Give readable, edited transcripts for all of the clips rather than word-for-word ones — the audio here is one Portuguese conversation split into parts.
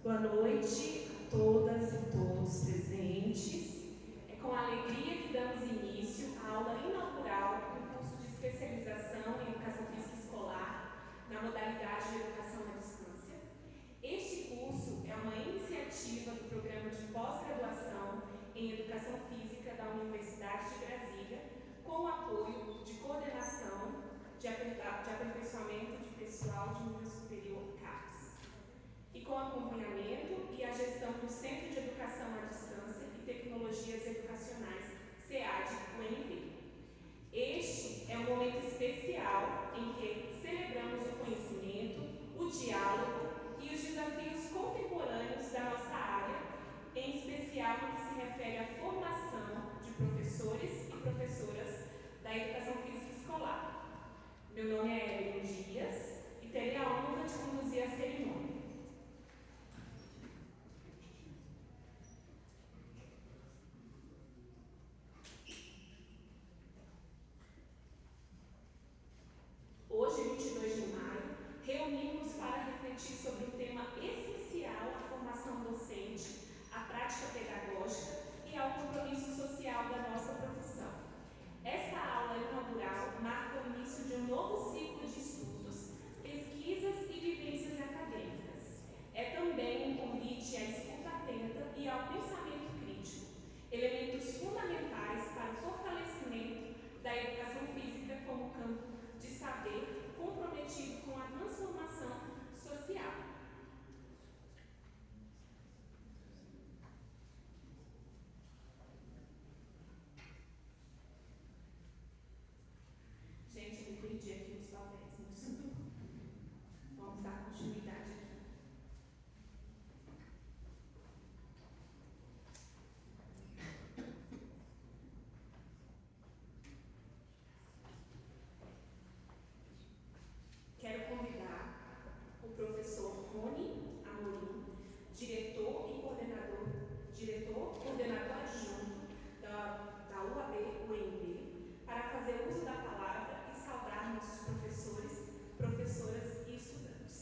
Boa noite a todas e todos presentes. É com alegria que damos início à aula inaugural do curso de especialização em Educação Física Escolar na modalidade de Educação à Distância. Este curso é uma iniciativa do Programa de Pós-Graduação em Educação Física da Universidade de Brasília, com o apoio de coordenação de aperfeiçoamento de pessoal de nível superior CAPES, e com acompanhamento e a gestão do Centro de Educação à Distância e Tecnologias Educacionais, SEAD-UNB. Este é um momento especial em que celebramos o conhecimento, o diálogo e os desafios contemporâneos da nossa área, em especial no que se refere à formação de professores e professoras da Educação Física Escolar. Meu nome é Evelyn Dias e terei a honra de conduzir a cerimônia. Hoje, 22 de maio, reunimos para refletir sobre um tema essencial à formação docente, à prática pedagógica e ao compromisso social da nossa profissão. Esta aula inaugural marca o início de um novo ciclo de estudos, pesquisas e vivências acadêmicas. É também um convite à escuta atenta e ao pensamento crítico, elementos fundamentais para o fortalecimento da educação física como campo de saber comprometido com a transformação social. Gente, eu me perdi aqui nos papéis. Vamos dar continuidade aqui. Quero convidar o professor Rony Amorim, diretor coordenador adjunto da UAB-UNB, para fazer uso da palavra e saudar nossos professores, professoras e estudantes.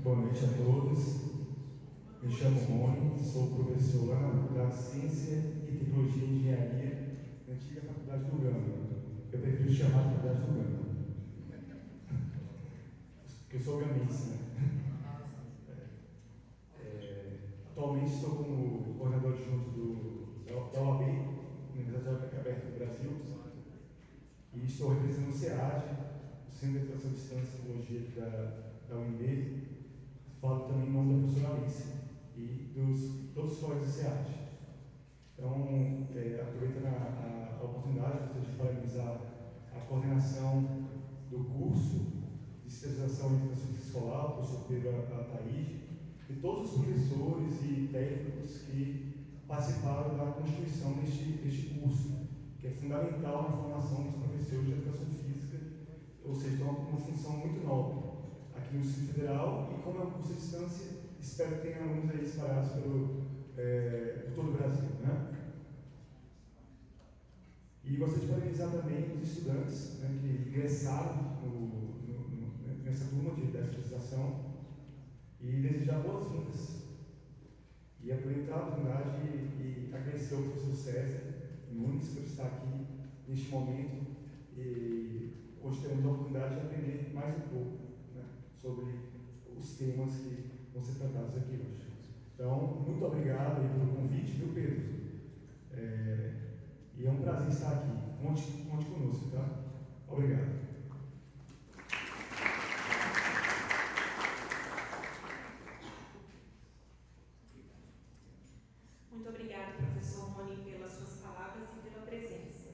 Boa noite a todos. Me chamo Rony, sou professor lá da Ciência e Tecnologia e Engenharia na antiga Faculdade do Gama. Eu prefiro chamar de Faculdade do Gama, porque eu sou gamense, né? Atualmente estou como coordenador adjunto da OAB, Universidade Aberta do Brasil, e estou representando o SEAD, o Centro de Educação à Distância e Tecnologia aqui da UNB. Falo também em nome da professora Alice e todos os colegas do SEAD. Então, aproveitando a oportunidade, gostaria de parabenizar a coordenação do curso de especialização em educação escolar, o professor Pedro Ataíde, e todos os professores e técnicos que participaram da constituição deste curso, que é fundamental na formação dos professores de educação física, ou seja, tem uma função muito nobre aqui no Distrito Federal, e como é um curso à distância, espero que tenha alunos aí espalhados por todo o Brasil, né? E gostaria de parabenizar também os estudantes, né, que ingressaram nessa turma de especialização e desejar boas-vindas. E aproveitar a oportunidade e agradecer ao professor César Nunes por estar aqui neste momento, e hoje teremos a oportunidade de aprender mais um pouco, né, sobre os temas que vão ser tratados aqui hoje. Então, muito obrigado aí pelo convite, viu, Pedro? E é um prazer estar aqui. Conte conosco, tá? Obrigado. Muito obrigada, professor Rony, pelas suas palavras e pela presença.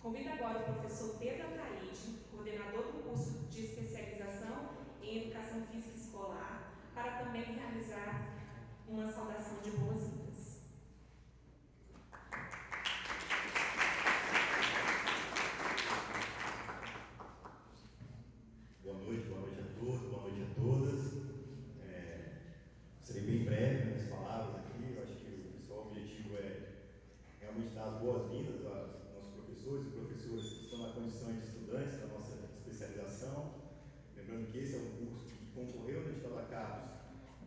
Convido agora o professor Pedro Ataíde, coordenador do curso de especialização em Educação Física Escolar, para também realizar uma saudação de boas-vindas. professores e professoras que estão na condição de estudantes da nossa especialização. Lembrando que esse é um curso que concorreu no edital da CAPES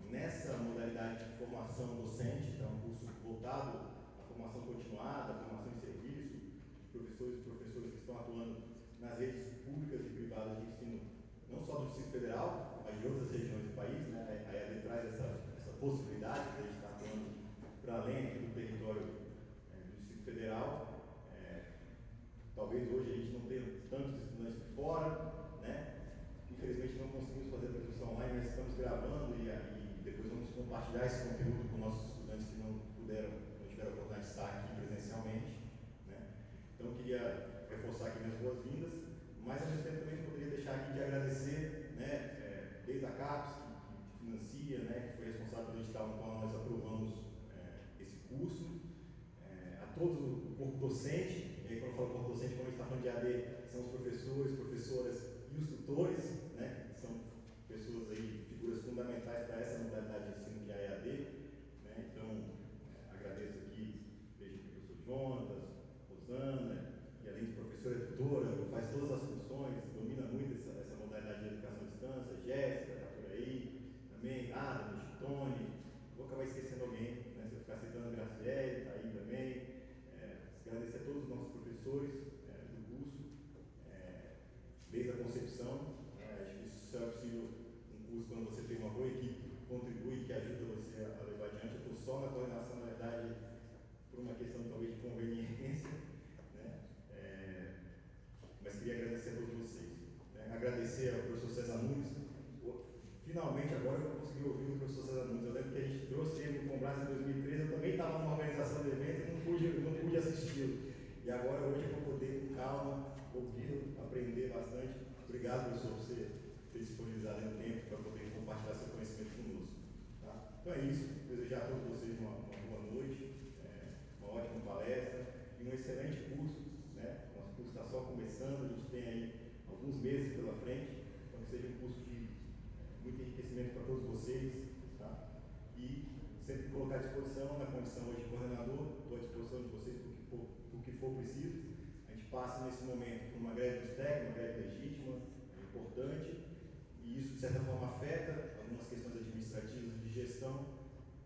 nessa modalidade de formação docente, então é um curso voltado à formação continuada, à formação em serviço, de professores e professoras que estão atuando nas redes públicas e privadas de ensino, não só do Distrito Federal, mas de outras regiões do país, né? A EAD traz essa possibilidade de a gente estar atuando para além aqui do território do Distrito Federal. Talvez hoje a gente não tenha tantos estudantes de fora, né? Infelizmente não conseguimos fazer a transmissão online, mas estamos gravando e depois vamos compartilhar esse conteúdo com nossos estudantes que não tiveram a oportunidade de estar aqui presencialmente, né? Então eu queria reforçar aqui minhas boas-vindas, mas ao mesmo tempo também não poderia deixar aqui de agradecer, né, desde a CAPES, que financia, né, que foi responsável pelo edital no qual nós aprovamos esse curso, a todos o corpo docente. E aí, quando eu falo corpo docente, como a gente está falando de AD, são os professores, professoras e os tutores, né, que são pessoas aí, figuras fundamentais para essa modalidade de ensino que é a EAD, né? Então, agradeço aqui, vejo o professor Jonas, Rosana, e além de professora e tutora, faz todas as funções, domina muito essa modalidade de educação à distância, Jéssica, está por aí, também, Adam, Tony, vou acabar esquecendo alguém, né? Se eu ficar citando a Graciele, está aí também. Agradecer a todos os nossos professores do curso, desde a concepção. Acho que isso só é possível um curso quando você tem uma boa equipe que contribui, que ajuda você a levar adiante. Eu estou só na coordenação, na verdade, por uma questão talvez de conveniência, né? Mas queria agradecer a todos vocês. Agradecer ao professor César Nunes. Finalmente, agora eu consegui ouvir o professor César Nunes. Eu lembro que a gente trouxe ele no Combrás em 2013, eu também estava numa organização do evento e não pude assisti-lo. E agora, hoje, eu vou poder, com calma, ouvi-lo, aprender bastante. Obrigado, professor, por você ter disponibilizado o tempo para poder compartilhar seu conhecimento conosco. Tá? Então é isso. Desejar a todos vocês uma boa noite, uma ótima palestra e um excelente curso, né? Nosso curso está só começando, a gente tem aí alguns meses pela frente, então que seja um curso de muito enriquecimento para todos vocês, tá? E sempre colocar à disposição, na condição hoje de coordenador, estou à disposição de vocês por que for preciso. A gente passa nesse momento por uma greve dos técnicos, uma greve legítima, importante, e isso de certa forma afeta algumas questões administrativas de gestão.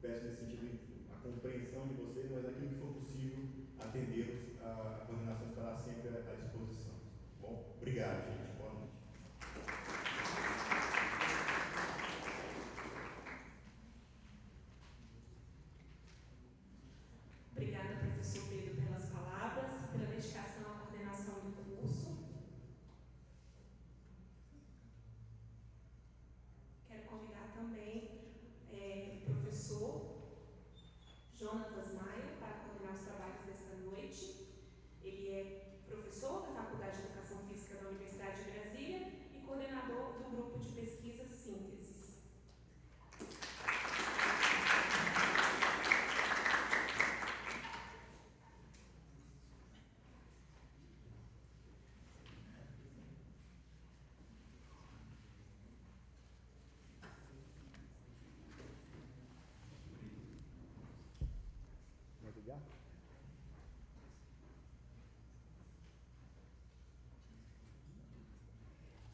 Peço nesse sentido a compreensão de vocês, mas naquilo que for possível atendê-los, a coordenação estará sempre à disposição. Bom, obrigado, gente. Boa noite. Obrigada, professor Pedro, pelas palavras, pela dedicação à coordenação do curso. Quero convidar também o professor Jonatas Maia para coordenar os trabalhos desta noite. Ele é professor da Faculdade de Educação Física da Universidade de Brasília e coordenador do grupo de pesquisa Sínteses.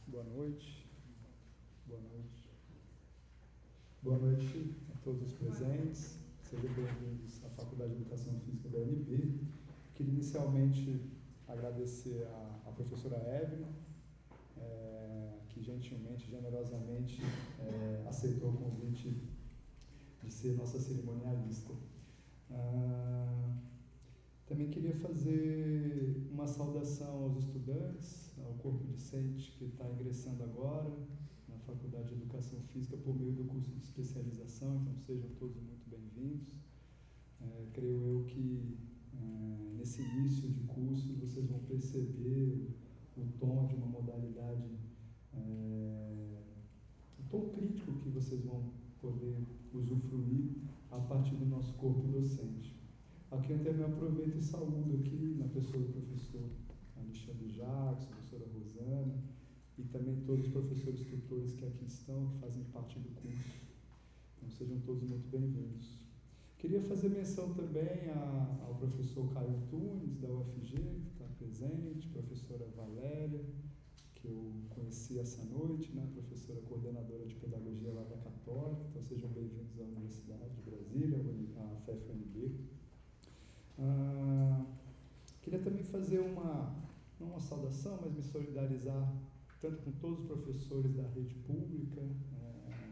Boa noite. Boa noite. Boa noite a todos os presentes. Sejam bem-vindos à Faculdade de Educação Física da UNB. Queria inicialmente agradecer a professora Evelyn, que gentilmente, generosamente aceitou o convite de ser nossa cerimonialista. Também queria fazer uma saudação aos estudantes, ao corpo docente que está ingressando agora na Faculdade de Educação Física por meio do curso de especialização, então sejam todos muito bem-vindos. Creio eu que nesse início de curso vocês vão perceber o tom de uma modalidade, o tom crítico que vocês vão poder usufruir a partir do nosso corpo docente. Aqui eu também aproveito e saúdo aqui na pessoa do professor Alexandre Jacques, professora Rosana, e também todos os professores tutores que aqui estão, que fazem parte do curso. Então sejam todos muito bem-vindos. Queria fazer menção também ao professor Caio Tunes, da UFG, que está presente, Valéria, que eu conheci essa noite, né, professora coordenadora de pedagogia lá da Católica. Então sejam bem-vindos à Universidade de Brasília, à FFUNB. Queria também fazer não uma saudação, mas me solidarizar tanto com todos os professores da rede pública,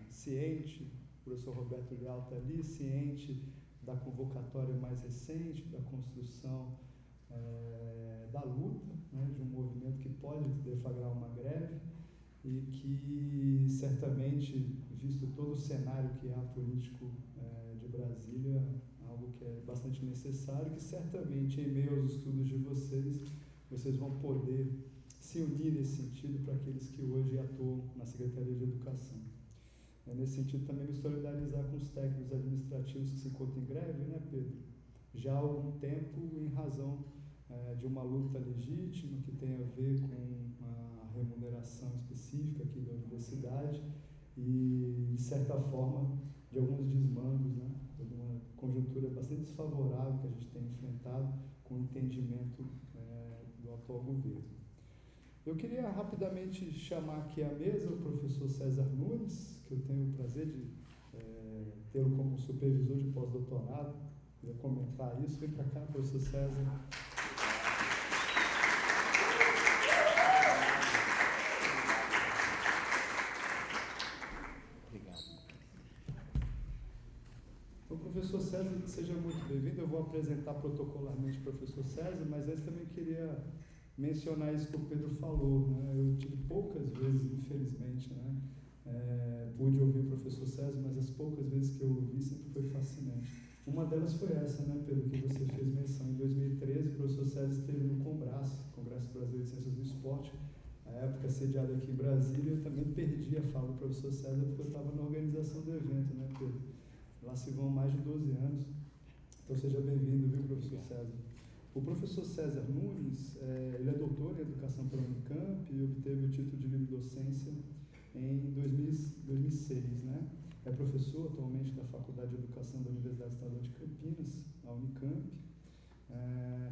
ciente, o professor Roberto Leal está ali, ciente da convocatória mais recente, da construção da luta, né, de um movimento que pode deflagrar uma greve e que certamente, visto todo o cenário que há político de Brasília, algo que é bastante necessário, que certamente em meio aos estudos de vocês vão poder se unir nesse sentido para aqueles que hoje atuam na Secretaria de Educação. Nesse sentido, também me solidarizar com os técnicos administrativos que se encontram em greve, né, Pedro? Já há algum tempo, em razão de uma luta legítima que tem a ver com a remuneração específica aqui da universidade e, de certa forma, de alguns desmandos, né? De uma conjuntura bastante desfavorável que a gente tem enfrentado com o entendimento do atual governo. Eu queria rapidamente chamar aqui à mesa o professor César Nunes, que eu tenho o prazer de tê-lo como supervisor de pós-doutorado. Queria comentar isso. Vem para cá, professor César. Obrigado. Então, professor César, seja muito bem-vindo. Eu vou apresentar protocolarmente o professor César, mas antes também queria mencionar isso que o Pedro falou, né? Eu tive poucas vezes, infelizmente, né? Pude ouvir o professor César, mas as poucas vezes que eu ouvi sempre foi fascinante. Uma delas foi essa, né, Pedro, que você fez menção. Em 2013, o professor César esteve no Congresso Brasileiro de Ciências do Esporte, na época sediado aqui em Brasília. Eu também perdi a fala do professor César porque eu estava na organização do evento, né, Pedro? Lá se vão mais de 12 anos. Então seja bem-vindo, viu, professor César? O professor César Nunes, ele é doutor em Educação pela Unicamp e obteve o título de livre docência em 2006, né? É professor atualmente da Faculdade de Educação da Universidade Estadual de Campinas, a Unicamp,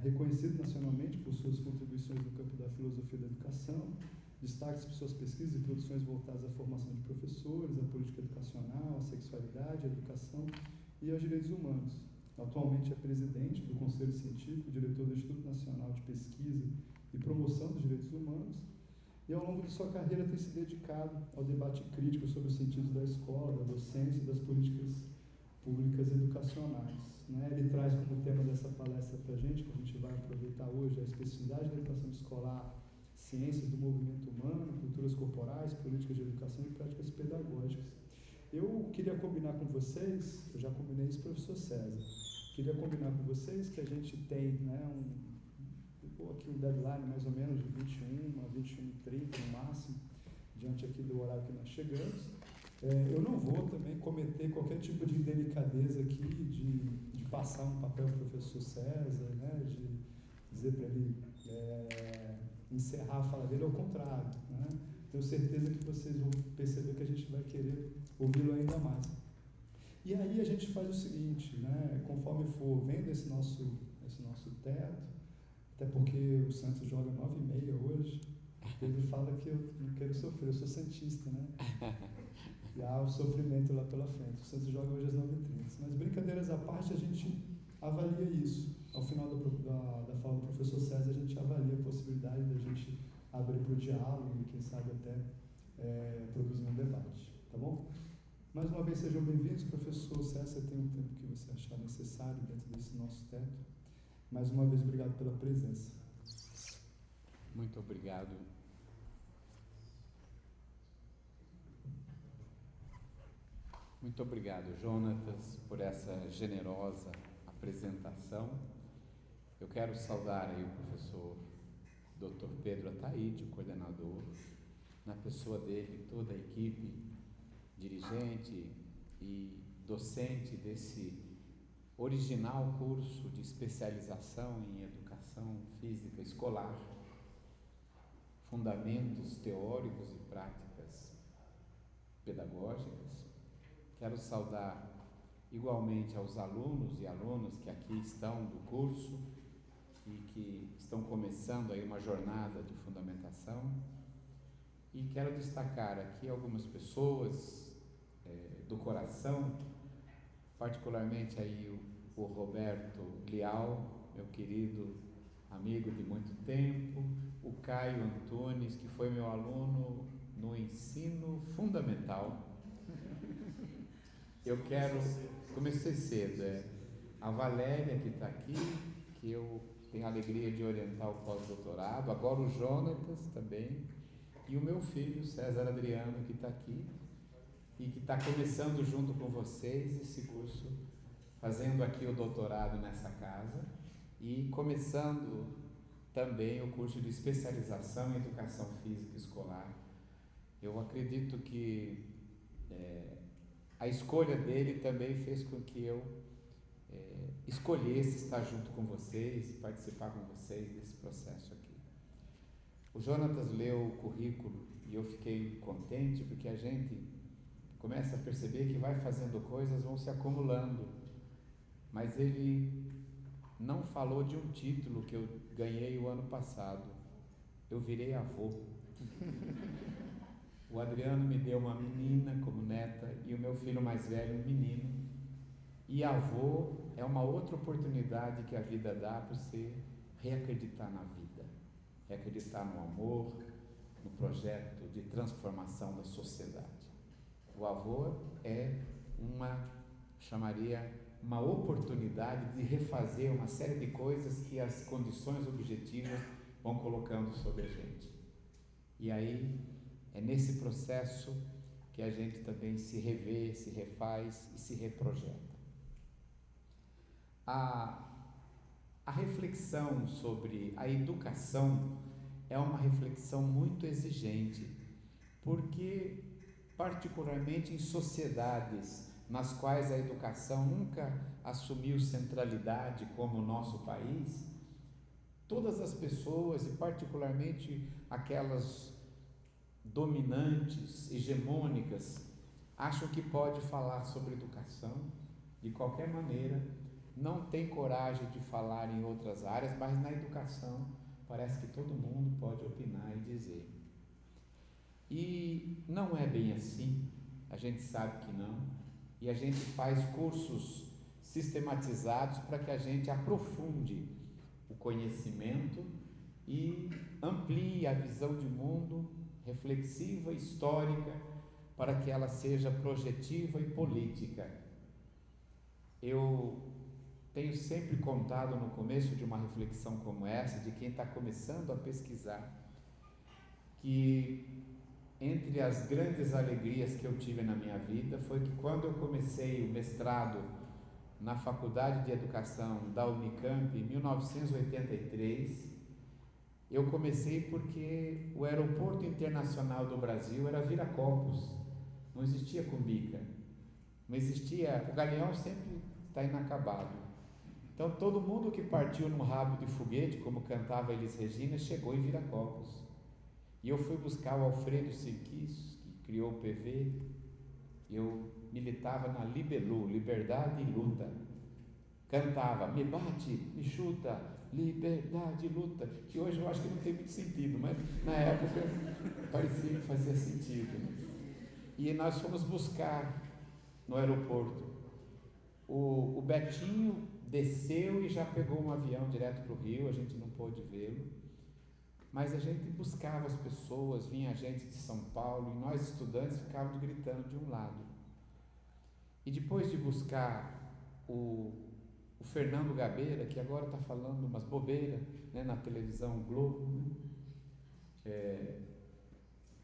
reconhecido nacionalmente por suas contribuições no campo da filosofia da educação, destaques por suas pesquisas e produções voltadas à formação de professores, à política educacional, à sexualidade, à educação e aos direitos humanos. Atualmente é presidente do Conselho Científico, diretor do Instituto Nacional de Pesquisa e Promoção dos Direitos Humanos, e ao longo de sua carreira tem se dedicado ao debate crítico sobre os sentidos da escola, da docência e das políticas públicas educacionais, né? Ele traz como tema dessa palestra para a gente, que a gente vai aproveitar hoje, a especificidade da educação escolar, ciências do movimento humano, culturas corporais, políticas de educação e práticas pedagógicas. Eu queria combinar com vocês, eu já combinei isso com o professor César, queria combinar com vocês que a gente tem, né, aqui um deadline mais ou menos de 21 a 21h30 no máximo, diante aqui do horário que nós chegamos. Eu não vou também cometer qualquer tipo de indelicadeza aqui, de passar um papel para o professor César, né, de dizer para ele encerrar a fala dele, ao contrário, né? Tenho certeza que vocês vão perceber que a gente vai querer ouvi-lo ainda mais. E aí a gente faz o seguinte, né, conforme for vendo esse nosso teto, até porque o Santos joga 9h30 hoje, ele fala que eu não quero sofrer, eu sou santista, né? E há o sofrimento lá pela frente. O Santos joga hoje às 9h30. Mas brincadeiras à parte, a gente avalia isso. Ao final da fala do professor César, a gente avalia a possibilidade da gente abrir para o diálogo e, quem sabe, até produzir um debate. Tá bom? Mais uma vez, sejam bem-vindos. Professor César, tem um tempo que você achar necessário dentro desse nosso teto. Mais uma vez, obrigado pela presença. Muito obrigado. Muito obrigado, Jonatas, por essa generosa apresentação. Eu quero saudar aí o professor Dr. Pedro Ataíde, o coordenador, na pessoa dele, toda a equipe, dirigente e docente desse original curso de especialização em educação física escolar, fundamentos teóricos e práticas pedagógicas. Quero saudar igualmente aos alunos e alunas que aqui estão do curso e que estão começando aí uma jornada de fundamentação. E quero destacar aqui algumas pessoas do coração, particularmente aí o Roberto Leal, meu querido amigo de muito tempo, o Caio Antunes, que foi meu aluno no ensino fundamental. Eu quero, comecei cedo, a Valéria que está aqui, que eu tenho a alegria de orientar o pós-doutorado, agora o Jonatas também, e o meu filho César Adriano, que está aqui e que está começando junto com vocês esse curso, fazendo aqui o doutorado nessa casa e começando também o curso de especialização em educação física escolar. Eu acredito que a escolha dele também fez com que eu escolhesse estar junto com vocês e participar com vocês desse processo aqui. O Jonatas leu o currículo e eu fiquei contente porque a gente começa a perceber que vai fazendo coisas, vão se acumulando, mas ele não falou de um título que eu ganhei o ano passado. Eu virei avô. O Adriano me deu uma menina como neta e o meu filho mais velho um menino. E avô é uma outra oportunidade que a vida dá para você reacreditar na vida, reacreditar no amor, no projeto de transformação da sociedade. O avô é uma oportunidade de refazer uma série de coisas que as condições objetivas vão colocando sobre a gente. E aí é nesse processo que a gente também se revê, se refaz e se reprojeta. A reflexão sobre a educação é uma reflexão muito exigente, porque particularmente em sociedades nas quais a educação nunca assumiu centralidade como o nosso país, todas as pessoas, e particularmente aquelas dominantes, hegemônicas, acham que pode falar sobre educação de qualquer maneira, não tem coragem de falar em outras áreas, mas na educação parece que todo mundo pode opinar e dizer. E não é bem assim, a gente sabe que não, e a gente faz cursos sistematizados para que a gente aprofunde o conhecimento e amplie a visão de mundo reflexiva, histórica, para que ela seja projetiva e política. Eu tenho sempre contado no começo de uma reflexão como essa, de quem está começando a pesquisar, que entre as grandes alegrias que eu tive na minha vida foi que quando eu comecei o mestrado na Faculdade de Educação da Unicamp, em 1983, eu comecei porque o aeroporto internacional do Brasil era Viracopos, não existia Cumbica, não existia, o Galeão sempre está inacabado. Então todo mundo que partiu no rabo de foguete, como cantava Elis Regina, chegou em Viracopos. E eu fui buscar o Alfredo Sirquis, que criou o PV. Eu militava na Libelu, Liberdade e Luta. Cantava, me bate, me chuta, liberdade e luta, que hoje eu acho que não tem muito sentido, mas na época parecia que fazia sentido. E nós fomos buscar no aeroporto. O Betinho desceu e já pegou um avião direto para o Rio, a gente não pôde vê-lo. Mas a gente buscava as pessoas, vinha gente de São Paulo, e nós estudantes ficávamos gritando de um lado. E depois de buscar o Fernando Gabeira, que agora está falando umas bobeiras, né, na televisão Globo, né?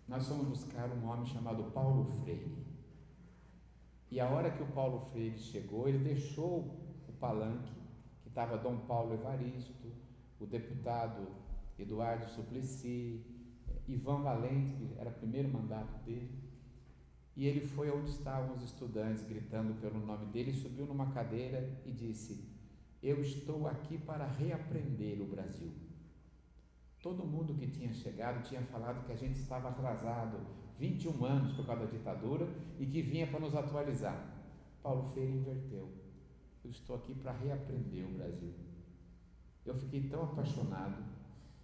Nós fomos buscar um homem chamado Paulo Freire. E a hora que o Paulo Freire chegou, ele deixou o palanque, que estava Dom Paulo Evaristo, o deputado Eduardo Suplicy, Ivan Valente, que era o primeiro mandato dele, e ele foi onde estavam os estudantes gritando pelo nome dele, subiu numa cadeira e disse: eu estou aqui para reaprender o Brasil. Todo mundo que tinha chegado tinha falado que a gente estava atrasado 21 anos por causa da ditadura e que vinha para nos atualizar. Paulo Freire inverteu: eu estou aqui para reaprender o Brasil. eu fiquei tão apaixonado.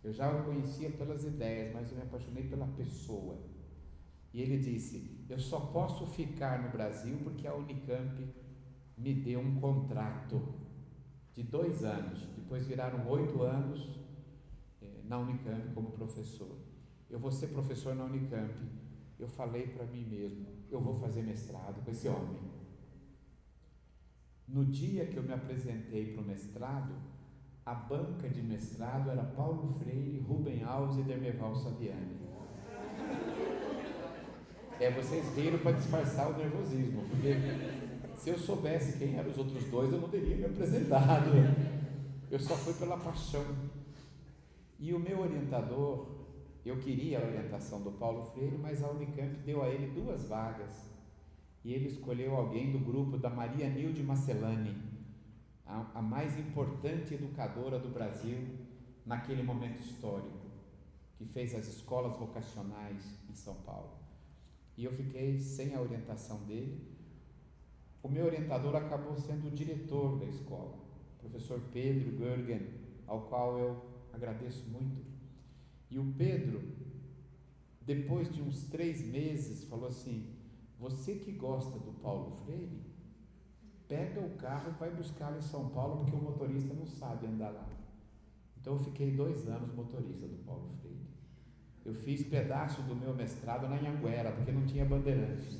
Eu já o conhecia pelas ideias, mas eu me apaixonei pela pessoa. E ele disse: eu só posso ficar no Brasil porque a Unicamp me deu um contrato de 2 anos. Depois viraram 8 anos na Unicamp como professor. Eu vou ser professor na Unicamp. Eu falei para mim mesmo: eu vou fazer mestrado com esse homem. No dia que eu me apresentei para o mestrado, a banca de mestrado era Paulo Freire, Rubem Alves e Dermeval Saviani. Vocês riram para disfarçar o nervosismo, porque se eu soubesse quem eram os outros dois, eu não teria me apresentado. Eu só fui pela paixão. E o meu orientador, eu queria a orientação do Paulo Freire, mas a Unicamp deu a ele 2 vagas. E ele escolheu alguém do grupo da Maria Nilde Marcelani, a mais importante educadora do Brasil naquele momento histórico, que fez as escolas vocacionais em São Paulo. E eu fiquei sem a orientação dele. O meu orientador acabou sendo o diretor da escola, o professor Pedro Görgen, ao qual eu agradeço muito. E o Pedro, depois de uns 3 meses, falou assim: você que gosta do Paulo Freire, pega o carro e vai buscá-lo em São Paulo, porque o motorista não sabe andar lá. Então eu fiquei 2 anos motorista do Paulo Freire. Eu fiz pedaço do meu mestrado na Anhanguera, porque não tinha Bandeirantes.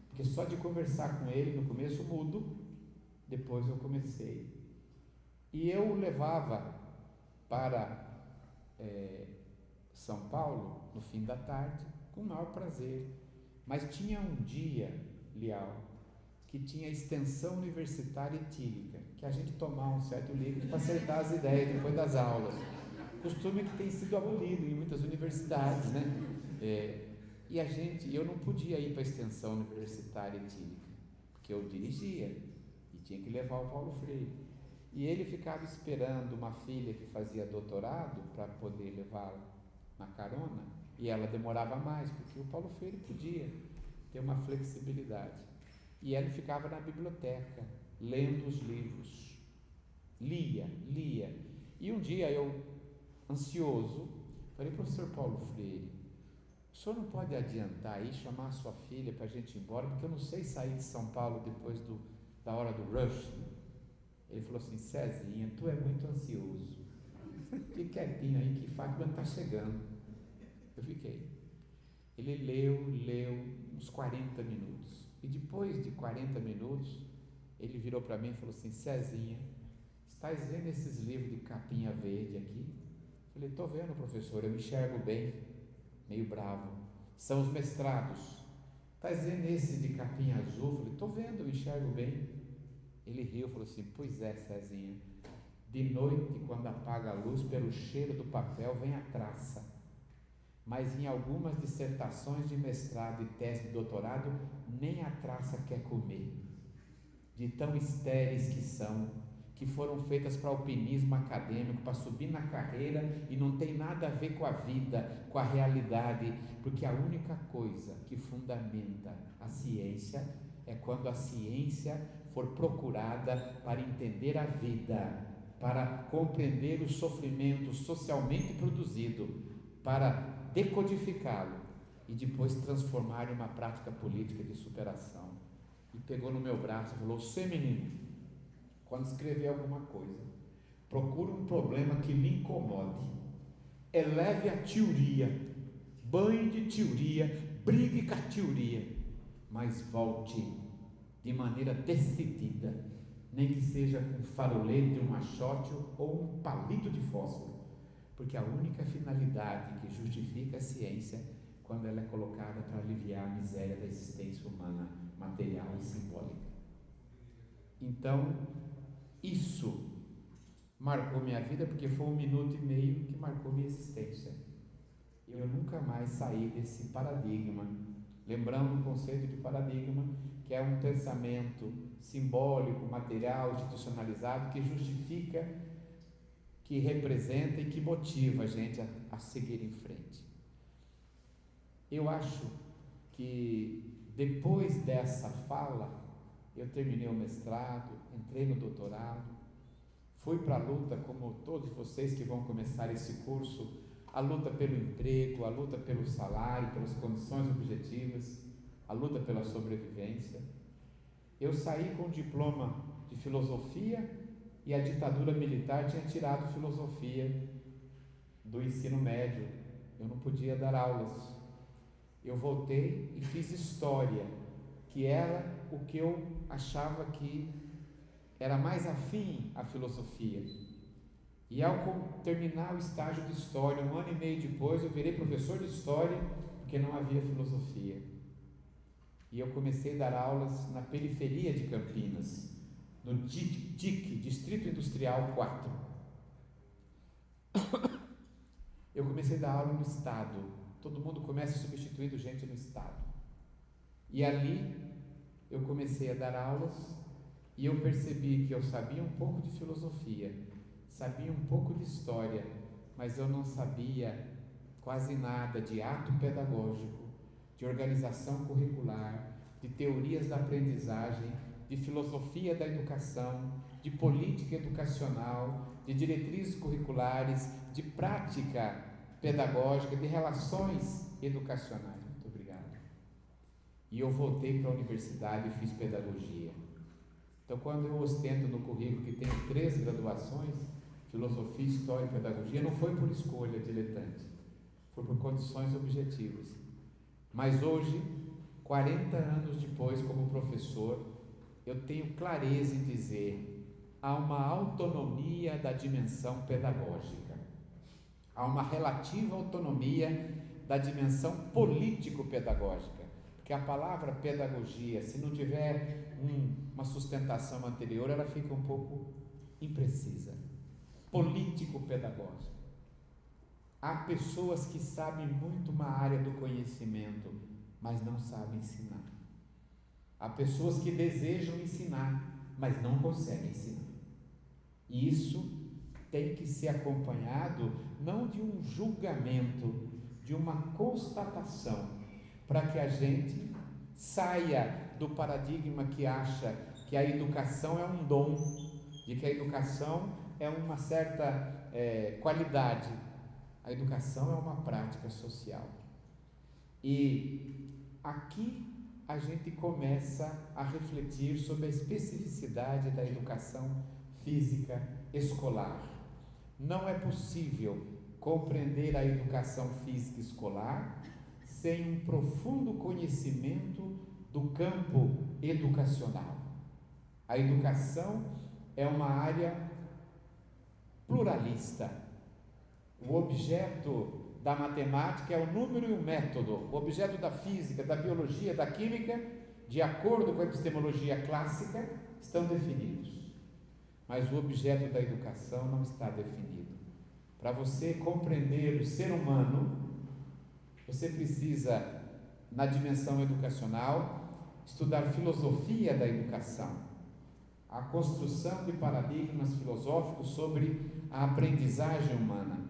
Porque só de conversar com ele, no começo mudo, depois eu comecei. E eu o levava para São Paulo, no fim da tarde, com o maior prazer. Mas tinha um dia, Lial, que tinha extensão universitária etílica, que a gente tomava um certo líquido para acertar as ideias depois das aulas. Costume que tem sido abolido em muitas universidades, né? E eu não podia ir para a extensão universitária etílica, porque eu dirigia e tinha que levar o Paulo Freire. E ele ficava esperando uma filha que fazia doutorado para poder levá-la na carona, e ela demorava mais, porque o Paulo Freire podia ter uma flexibilidade. E ele ficava na biblioteca, lendo os livros. Lia. E um dia eu, ansioso, falei: professor Paulo Freire, o senhor não pode adiantar aí, chamar a sua filha para a gente ir embora, porque eu não sei sair de São Paulo depois da hora do rush. Ele falou assim: Cezinha, tu é muito ansioso. Fique quietinho aí que Fátima está chegando. Eu fiquei. Ele leu uns 40 minutos. E depois de 40 minutos, ele virou para mim e falou assim: Cezinha, estás vendo esses livros de capinha verde aqui? Eu falei: estou vendo, professor, eu enxergo bem. Meio bravo. São os mestrados. Estás vendo esse de capinha azul? Eu falei: estou vendo, eu enxergo bem. Ele riu e falou assim: pois é, Cezinha, de noite, quando apaga a luz, pelo cheiro do papel vem a traça. Mas em algumas dissertações de mestrado e tese de doutorado, nem a traça quer comer, de tão estéreis que são, que foram feitas para alpinismo acadêmico, para subir na carreira e não tem nada a ver com a vida, com a realidade, porque a única coisa que fundamenta a ciência é quando a ciência for procurada para entender a vida, para compreender o sofrimento socialmente produzido, para decodificá-lo e depois transformar em uma prática política de superação. E pegou no meu braço e falou: você, menino, quando escrever alguma coisa, procure um problema que lhe incomode, eleve a teoria, banhe de teoria, brigue com a teoria, mas volte de maneira decidida, nem que seja com um farolete, um machote ou um palito de fósforo, porque a única finalidade que justifica a ciência, quando ela é colocada para aliviar a miséria da existência humana, material e simbólica. Então, isso marcou minha vida, porque foi 1 minuto e meio que marcou minha existência. Eu nunca mais saí desse paradigma, lembrando o conceito de paradigma, que é um pensamento simbólico, material, institucionalizado, que justifica, que representa e que motiva a gente a seguir em frente. Eu acho que depois dessa fala, eu terminei o mestrado, entrei no doutorado, fui para a luta, como todos vocês que vão começar esse curso, a luta pelo emprego, a luta pelo salário, pelas condições objetivas, a luta pela sobrevivência. Eu saí com um diploma de filosofia e a ditadura militar tinha tirado filosofia do ensino médio. Eu não podia dar aulas. Eu voltei e fiz história, que era o que eu achava que era mais afim à filosofia. E ao terminar o estágio de história, 1 ano e meio depois, eu virei professor de história, porque não havia filosofia. E eu comecei a dar aulas na periferia de Campinas, no DIC, Distrito Industrial 4. Eu comecei a dar aula no Estado. Todo mundo começa substituindo gente no Estado. E ali eu comecei a dar aulas e eu percebi que eu sabia um pouco de filosofia, sabia um pouco de história, mas eu não sabia quase nada de ato pedagógico, de organização curricular, de teorias da aprendizagem, de filosofia da educação, de política educacional, de diretrizes curriculares, de prática pedagógica, de relações educacionais. Muito obrigado. E eu voltei para a universidade e fiz pedagogia. Então, quando eu ostento no currículo que tenho 3 graduações, filosofia, história e pedagogia, não foi por escolha diletante, foi por condições objetivas. Mas hoje, 40 anos depois, como professor, eu tenho clareza em dizer: há uma autonomia da dimensão pedagógica, há uma relativa autonomia da dimensão político-pedagógica, porque a palavra pedagogia, se não tiver uma sustentação anterior, ela fica um pouco imprecisa. Político-pedagógica. Há pessoas que sabem muito uma área do conhecimento, mas não sabem ensinar. Há pessoas que desejam ensinar, mas não conseguem ensinar. E isso tem que ser acompanhado não de um julgamento, de uma constatação, para que a gente saia do paradigma que acha que a educação é um dom, de que a educação é uma certa qualidade. A educação é uma prática social. E aqui a gente começa a refletir sobre a especificidade da educação física escolar. Não é possível compreender a educação física escolar sem um profundo conhecimento do campo educacional. A educação é uma área pluralista. O objeto da matemática é o número e o método. O objeto da física, da biologia, da química, de acordo com a epistemologia clássica, estão definidos. Mas o objeto da educação não está definido. Para você compreender o ser humano, você precisa, na dimensão educacional, estudar filosofia da educação, a construção de paradigmas filosóficos sobre a aprendizagem humana,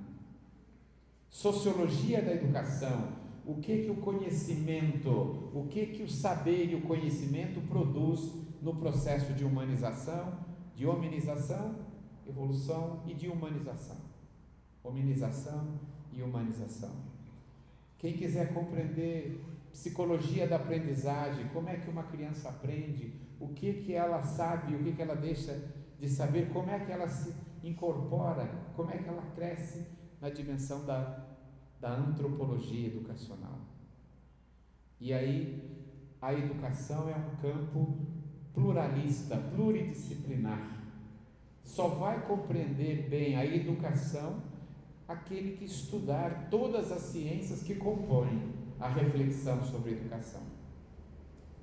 sociologia da educação, o que o conhecimento, o que o saber e o conhecimento produz no processo de humanização, de hominização, evolução e de humanização. Hominização e humanização. Quem quiser compreender psicologia da aprendizagem, como é que uma criança aprende, o que ela sabe, o que ela deixa de saber, como é que ela se incorpora, como é que ela cresce na dimensão da antropologia educacional. E aí, a educação é um campo pluralista, pluridisciplinar. Só vai compreender bem a educação aquele que estudar todas as ciências que compõem a reflexão sobre a educação.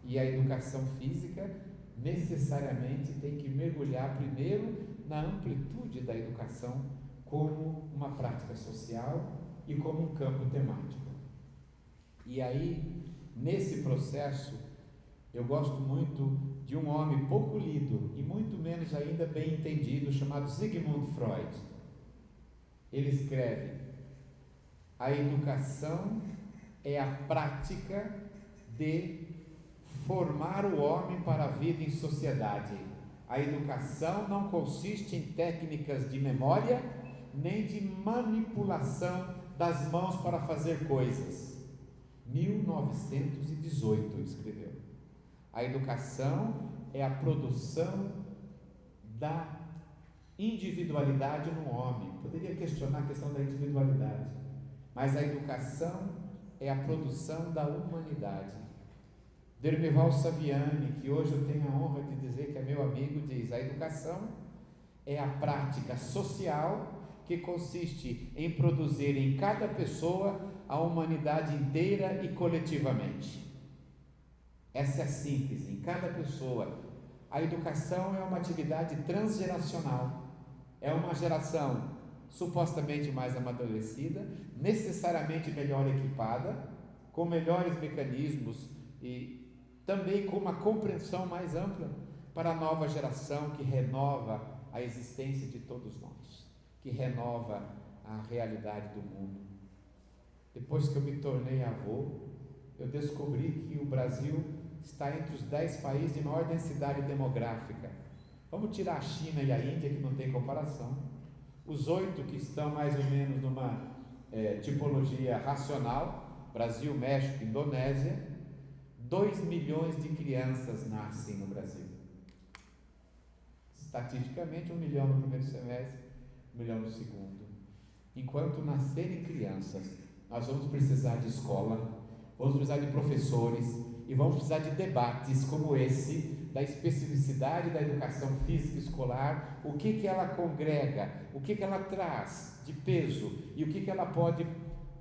E a educação física necessariamente tem que mergulhar primeiro na amplitude da educação como uma prática social e como um campo temático. E aí, nesse processo, eu gosto muito de um homem pouco lido e muito menos ainda bem entendido, chamado Sigmund Freud. Ele escreve: a educação é a prática de formar o homem para a vida em sociedade. A educação não consiste em técnicas de memória, nem de manipulação das mãos para fazer coisas. 1918 escreveu. A educação é a produção da individualidade no homem. Poderia questionar a questão da individualidade, mas a educação é a produção da humanidade. Dermeval Saviani, que hoje eu tenho a honra de dizer que é meu amigo, diz: a educação é a prática social que consiste em produzir em cada pessoa a humanidade inteira e coletivamente. Essa é a síntese, em cada pessoa. A educação é uma atividade transgeracional. É uma geração supostamente mais amadurecida, necessariamente melhor equipada, com melhores mecanismos e também com uma compreensão mais ampla para a nova geração que renova a existência de todos nós, que renova a realidade do mundo. Depois que eu me tornei avô, eu descobri que o Brasil está entre os 10 países de maior densidade demográfica. Vamos tirar a China e a Índia, que não tem comparação. Os 8 que estão mais ou menos numa tipologia racional, Brasil, México, Indonésia, 2 milhões de crianças nascem no Brasil. Estatisticamente, 1 milhão no primeiro semestre, 1 milhão no segundo. Enquanto nascerem crianças, nós vamos precisar de escola, vamos precisar de professores e vamos precisar de debates como esse, da especificidade da educação física escolar, o que ela congrega, o que ela traz de peso e o que ela pode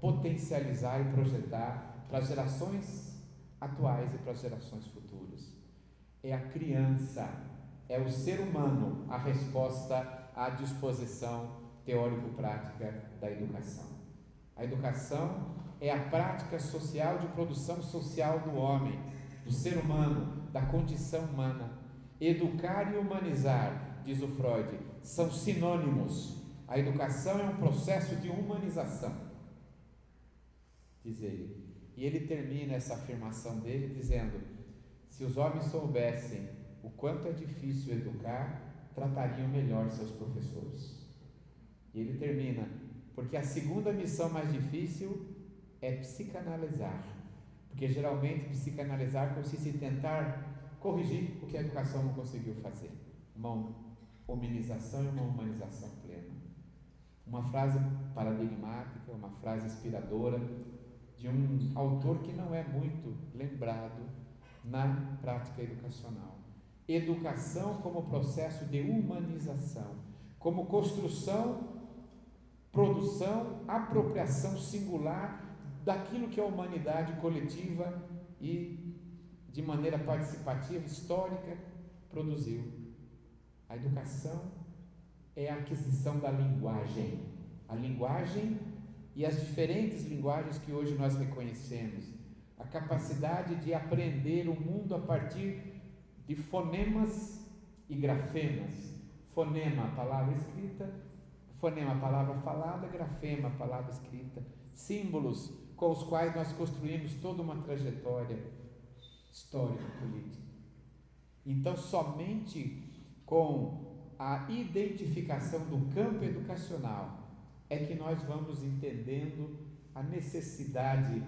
potencializar e projetar para as gerações atuais e para as gerações futuras. É a criança, é o ser humano a resposta à disposição teórico-prática da educação. A educação é a prática social de produção social do homem, do ser humano, da condição humana. Educar e humanizar, diz o Freud, são sinônimos. A educação é um processo de humanização, diz ele. E ele termina essa afirmação dele dizendo: se os homens soubessem o quanto é difícil educar, tratariam melhor seus professores. E ele termina: porque a segunda missão mais difícil é psicanalizar, porque geralmente psicanalizar consiste em tentar corrigir o que a educação não conseguiu fazer, uma hominização e uma humanização plena. Uma frase paradigmática, uma frase inspiradora de um autor que não é muito lembrado na prática educacional. Educação como processo de humanização, como construção, produção, apropriação singular daquilo que a humanidade coletiva e de maneira participativa, histórica, produziu. A educação é a aquisição da linguagem. A linguagem e as diferentes linguagens que hoje nós reconhecemos. A capacidade de aprender o mundo a partir de fonemas e grafemas. Fonema, a palavra escrita, fonema, a palavra falada, grafema, a palavra escrita. Símbolos com os quais nós construímos toda uma trajetória histórica, política. Então, somente com a identificação do campo educacional é que nós vamos entendendo a necessidade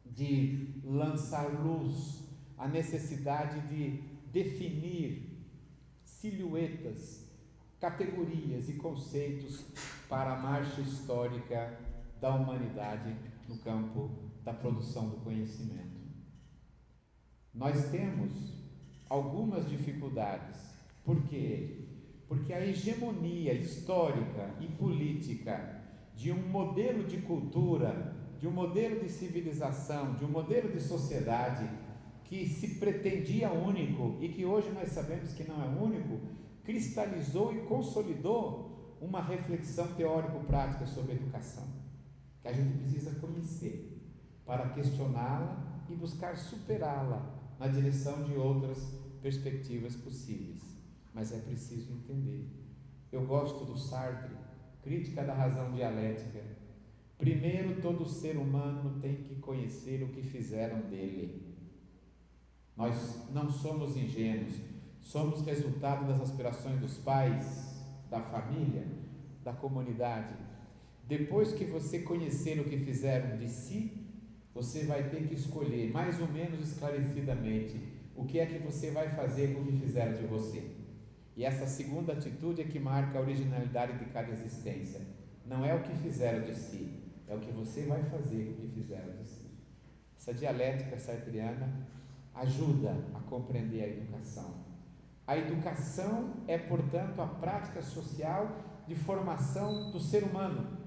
de lançar luz, a necessidade de definir silhuetas, categorias e conceitos para a marcha histórica da humanidade no campo da produção do conhecimento. Nós temos algumas dificuldades. Por quê? Porque a hegemonia histórica e política de um modelo de cultura, de um modelo de civilização, de um modelo de sociedade que se pretendia único e que hoje nós sabemos que não é único, cristalizou e consolidou uma reflexão teórico-prática sobre a educação, que a gente precisa conhecer para questioná-la e buscar superá-la na direção de outras perspectivas possíveis. Mas é preciso entender. Eu gosto do Sartre, Crítica da Razão Dialética. Primeiro, todo ser humano tem que conhecer o que fizeram dele. Nós não somos ingênuos. Somos resultado das aspirações dos pais, da família, da comunidade. Depois que você conhecer o que fizeram de si, você vai ter que escolher, mais ou menos esclarecidamente, o que é que você vai fazer com o que fizeram de você. E essa segunda atitude é que marca a originalidade de cada existência. Não é o que fizeram de si, é o que você vai fazer com o que fizeram de si. Essa dialética sartreana ajuda a compreender a educação. A educação é, portanto, a prática social de formação do ser humano.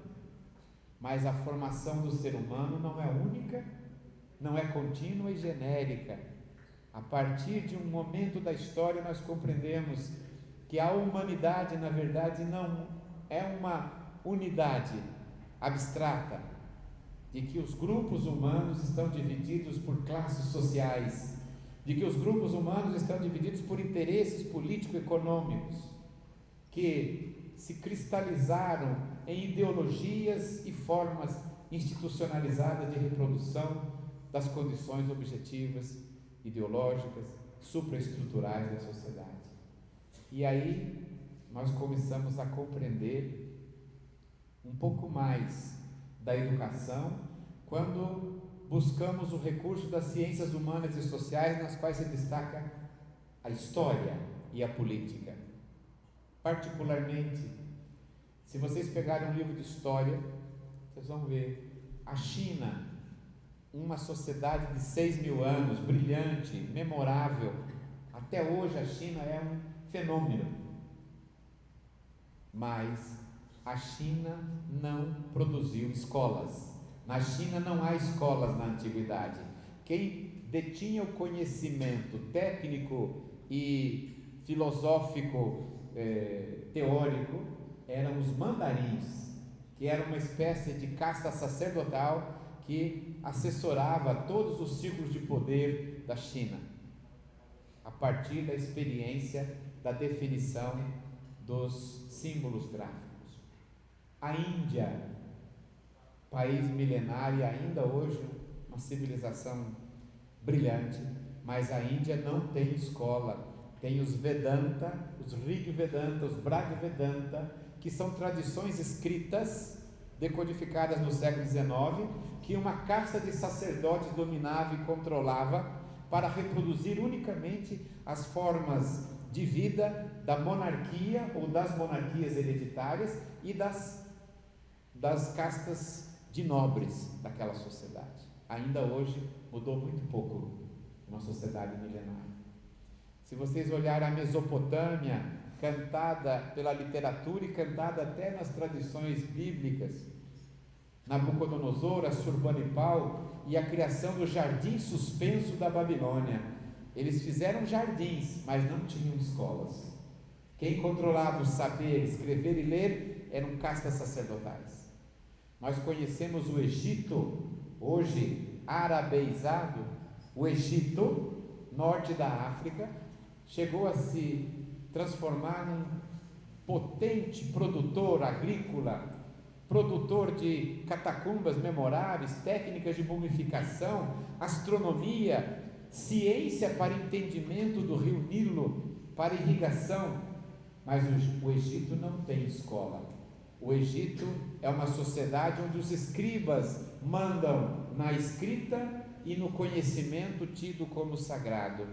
Mas a formação do ser humano não é única, não é contínua e genérica. A partir de um momento da história nós compreendemos que a humanidade, na verdade, não é uma unidade abstrata, de que os grupos humanos estão divididos por classes sociais, de que os grupos humanos estão divididos por interesses político-econômicos, que se cristalizaram em ideologias e formas institucionalizadas de reprodução das condições objetivas, ideológicas, supraestruturais da sociedade. E aí nós começamos a compreender um pouco mais da educação quando buscamos o recurso das ciências humanas e sociais, nas quais se destaca a história e a política. Particularmente, se vocês pegarem um livro de história, vocês vão ver a China, uma sociedade de 6.000 anos, brilhante, memorável. Até hoje a China é um fenômeno. Mas a China não produziu escolas. Na China não há escolas na antiguidade. Quem detinha o conhecimento técnico e filosófico teórico eram os mandarins, que era uma espécie de casta sacerdotal que assessorava todos os círculos de poder da China, a partir da experiência da definição dos símbolos gráficos. A Índia, país milenário, ainda hoje uma civilização brilhante, mas a Índia não tem escola. Tem os Vedanta, os Rig Vedanta, os Brag Vedanta, que são tradições escritas, decodificadas no século XIX, que uma casta de sacerdotes dominava e controlava para reproduzir unicamente as formas de vida da monarquia ou das monarquias hereditárias e das castas de nobres daquela sociedade. Ainda hoje mudou muito pouco uma sociedade milenária. Se vocês olharem a Mesopotâmia, cantada pela literatura e cantada até nas tradições bíblicas, Nabucodonosor, Assurbanipal e a criação do jardim suspenso da Babilônia. Eles fizeram jardins, mas não tinham escolas. Quem controlava o saber, escrever e ler eram castas sacerdotais. Nós conhecemos o Egito, hoje arabeizado. O Egito, norte da África, chegou a se transformar num potente produtor agrícola, produtor de catacumbas memoráveis, técnicas de mumificação, astronomia, ciência para entendimento do rio Nilo, para irrigação. Mas o Egito não tem escola. O Egito é uma sociedade onde os escribas mandam na escrita e no conhecimento tido como sagrado.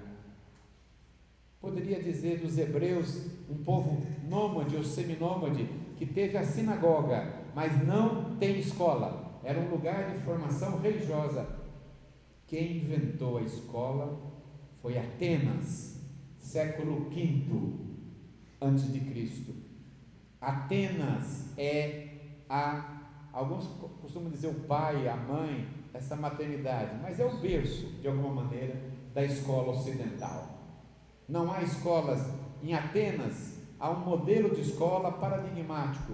Poderia dizer dos hebreus, um povo nômade ou seminômade, que teve a sinagoga, mas não tem escola. Era um lugar de formação religiosa. Quem inventou a escola foi Atenas, século V a.C. Atenas é alguns costumam dizer o pai, a mãe, essa maternidade, mas é o berço, de alguma maneira, da escola ocidental. Não há escolas em Atenas, há um modelo de escola paradigmático.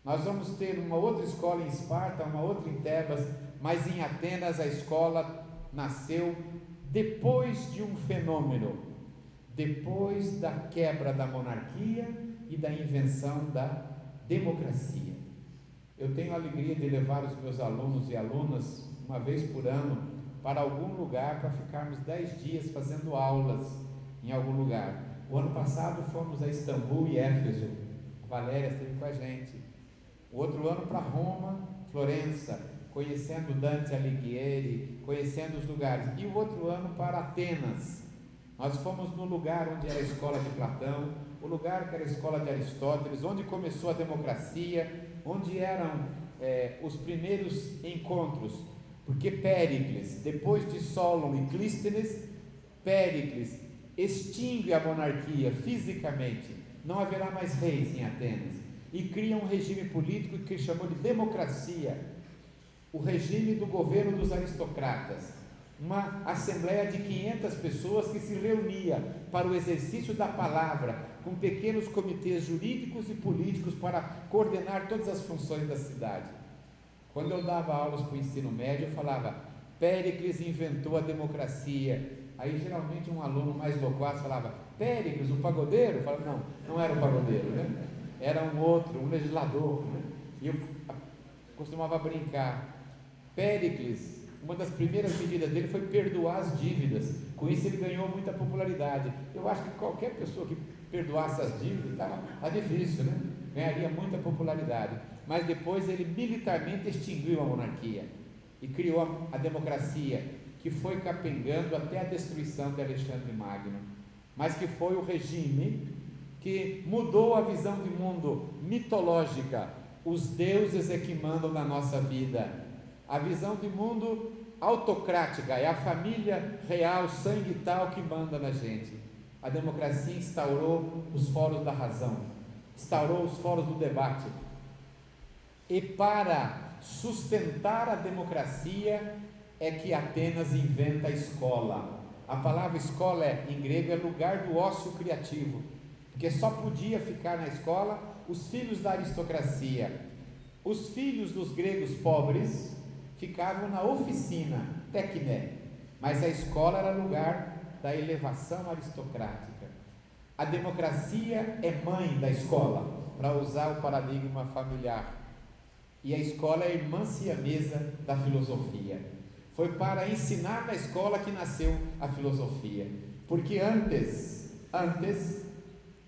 Nós vamos ter uma outra escola em Esparta, uma outra em Tebas, mas em Atenas a escola nasceu depois de um fenômeno, depois da quebra da monarquia e da invenção da democracia. Eu tenho a alegria de levar os meus alunos e alunas, uma vez por ano, para algum lugar para ficarmos 10 dias fazendo aulas em algum lugar. O ano passado fomos a Istambul e Éfeso, a Valéria esteve com a gente. O outro ano para Roma, Florença, conhecendo Dante Alighieri, conhecendo os lugares. E o outro ano para Atenas. Nós fomos no lugar onde era a escola de Platão, o lugar que era a escola de Aristóteles, onde começou a democracia, onde eram os primeiros encontros. Porque Péricles, depois de Solon e Clístenes, Péricles extingue a monarquia fisicamente, não haverá mais reis em Atenas, e cria um regime político que ele chamou de democracia, o regime do governo dos aristocratas, uma assembleia de 500 pessoas que se reunia para o exercício da palavra, com pequenos comitês jurídicos e políticos para coordenar todas as funções da cidade. Quando eu dava aulas para o ensino médio, eu falava, Péricles inventou a democracia. Aí geralmente um aluno mais loquaz falava, Péricles, o pagodeiro? Eu falava, não era o pagodeiro, né? Era um outro, um legislador, né? E eu costumava brincar, Péricles, uma das primeiras medidas dele foi perdoar as dívidas, com isso ele ganhou muita popularidade. Eu acho que qualquer pessoa que perdoasse as dívidas, estava difícil, né? Ganharia muita popularidade. Mas depois ele militarmente extinguiu a monarquia e criou a democracia, que foi capengando até a destruição de Alexandre Magno, mas que foi o regime que mudou a visão de mundo mitológica. Os deuses é que mandam na nossa vida. A visão de mundo autocrática é a família real, sangue tal, que manda na gente. A democracia instaurou os fóruns da razão, instaurou os fóruns do debate. E para sustentar a democracia é que Atenas inventa a escola. A palavra escola em grego é lugar do ócio criativo, porque só podia ficar na escola os filhos da aristocracia. Os filhos dos gregos pobres ficavam na oficina, tecné, mas a escola era lugar da elevação aristocrática. A democracia é mãe da escola, para usar o paradigma familiar, e a escola é a irmã siamesa da filosofia. Foi para ensinar na escola que nasceu a filosofia, porque antes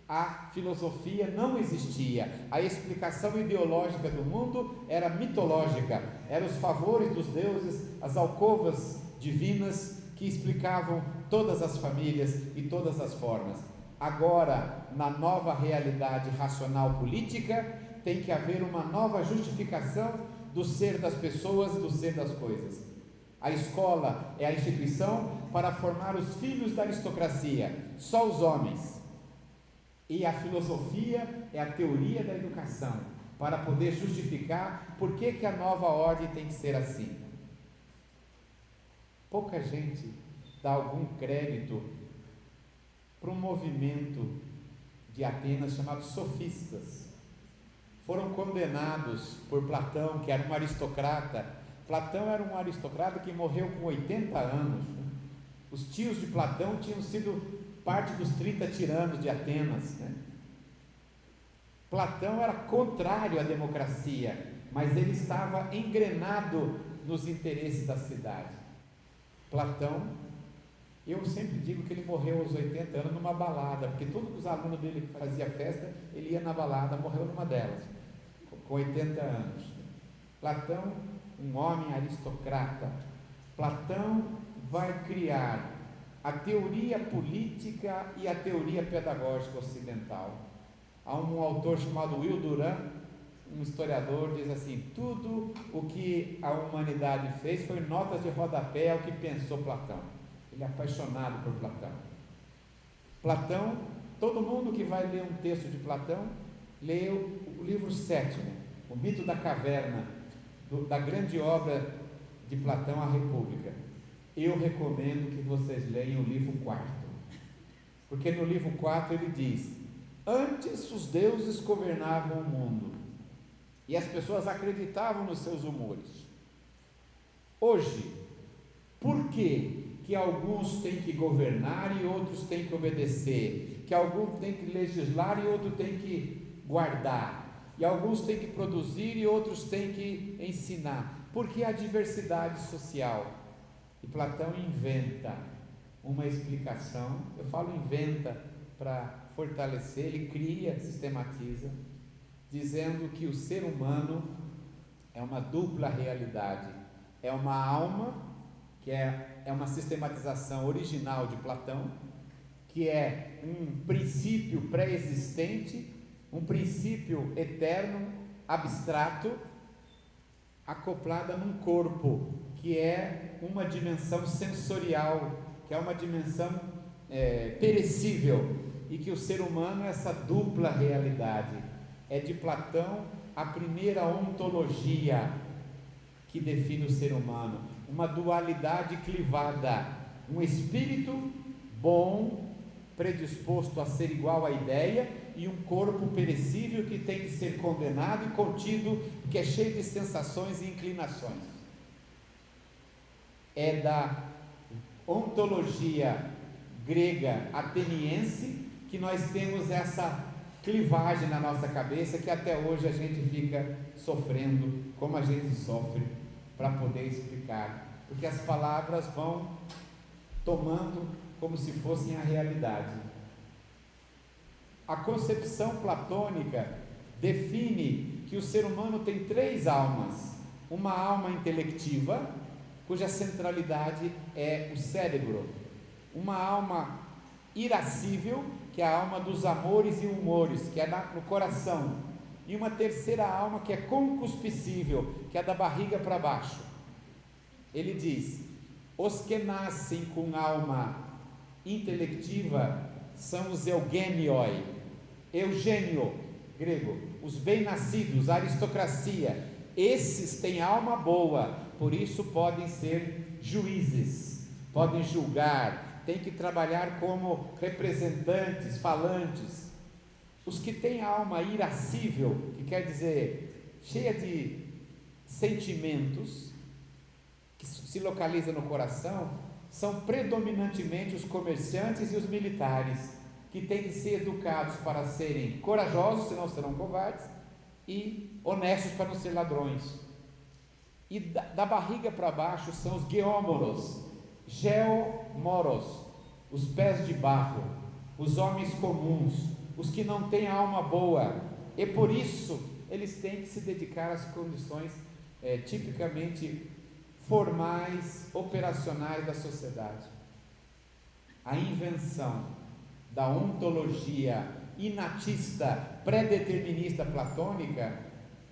a filosofia não existia, a explicação ideológica do mundo era mitológica, eram os favores dos deuses, as alcovas divinas que explicavam todas as famílias e todas as formas. Agora, na nova realidade racional política, tem que haver uma nova justificação do ser das pessoas, do ser das coisas. A escola é a instituição para formar os filhos da aristocracia, só os homens. E a filosofia é a teoria da educação, para poder justificar por que a nova ordem tem que ser assim. Pouca gente dá algum crédito para um movimento de Atenas chamado sofistas. Foram condenados por Platão, que era um aristocrata. Platão era um aristocrata que morreu com 80 anos. Os tios de Platão tinham sido parte dos 30 tiranos de Atenas, né? Platão era contrário à democracia, mas ele estava engrenado nos interesses da cidade. Platão, eu sempre digo que ele morreu aos 80 anos numa balada, porque todos os alunos dele que faziam festa, ele ia na balada, morreu numa delas, com 80 anos. Platão, um homem aristocrata. Platão vai criar a teoria política e a teoria pedagógica ocidental. Há um autor chamado Will Durant, um historiador, diz assim, tudo o que a humanidade fez foi notas de rodapé ao que pensou Platão. Ele é apaixonado por Platão. Platão, todo mundo que vai ler um texto de Platão, lê o livro 7, o mito da caverna, da grande obra de Platão, A República. Eu recomendo que vocês leiam o livro 4, porque no livro 4 ele diz, antes os deuses governavam o mundo, e as pessoas acreditavam nos seus humores. Hoje, por que alguns têm que governar e outros têm que obedecer? Que alguns têm que legislar e outros têm que guardar? E alguns têm que produzir e outros têm que ensinar? Porque há diversidade social. E Platão inventa uma explicação. Eu falo inventa para fortalecer, ele cria, sistematiza, dizendo que o ser humano é uma dupla realidade. É uma alma, que é uma sistematização original de Platão, que é um princípio pré-existente, um princípio eterno, abstrato, acoplada num corpo, que é uma dimensão sensorial, que é uma dimensão perecível, e que o ser humano é essa dupla realidade. É de Platão a primeira ontologia que define o ser humano, uma dualidade clivada, um espírito bom, predisposto a ser igual à ideia, e um corpo perecível que tem que ser condenado e contido, que é cheio de sensações e inclinações. É da ontologia grega ateniense que nós temos essa clivagem na nossa cabeça, que até hoje a gente fica sofrendo como a gente sofre para poder explicar, porque as palavras vão tomando como se fossem a realidade. A concepção platônica define que o ser humano tem 3 almas: uma alma intelectiva, cuja centralidade é o cérebro, uma alma irascível, que é a alma dos amores e humores, que é no coração, e uma terceira alma que é concupiscível, que é da barriga para baixo. Ele diz: os que nascem com alma intelectiva são os eugenioi, Eugênio, grego, os bem-nascidos, a aristocracia. Esses têm alma boa, por isso podem ser juízes, podem julgar, têm que trabalhar como representantes, falantes. Os que têm alma irascível, que quer dizer cheia de sentimentos, que se localiza no coração, são predominantemente os comerciantes e os militares, que têm que ser educados para serem corajosos, senão serão covardes, e honestos para não ser ladrões. E da barriga para baixo são os geômoros, geomoros, os pés de barro, os homens comuns, os que não têm alma boa, e por isso eles têm que se dedicar às condições tipicamente formais, operacionais da sociedade. A invenção da ontologia inatista, pré-determinista platônica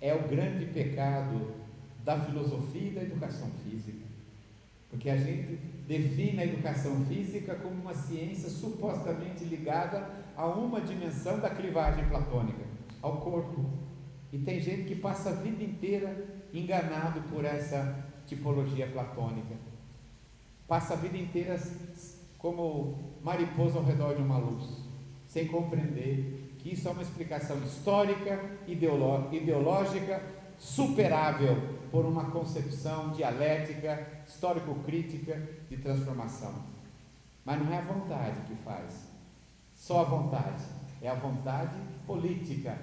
é o grande pecado da filosofia e da educação física, porque a gente define a educação física como uma ciência supostamente ligada a uma dimensão da clivagem platônica, ao corpo, e tem gente que passa a vida inteira enganado por essa tipologia platônica, passa a vida inteira como mariposa ao redor de uma luz, sem compreender que isso é uma explicação histórica, ideológica, superável por uma concepção dialética, histórico-crítica de transformação. Mas não é a vontade que faz, só a vontade, é a vontade política,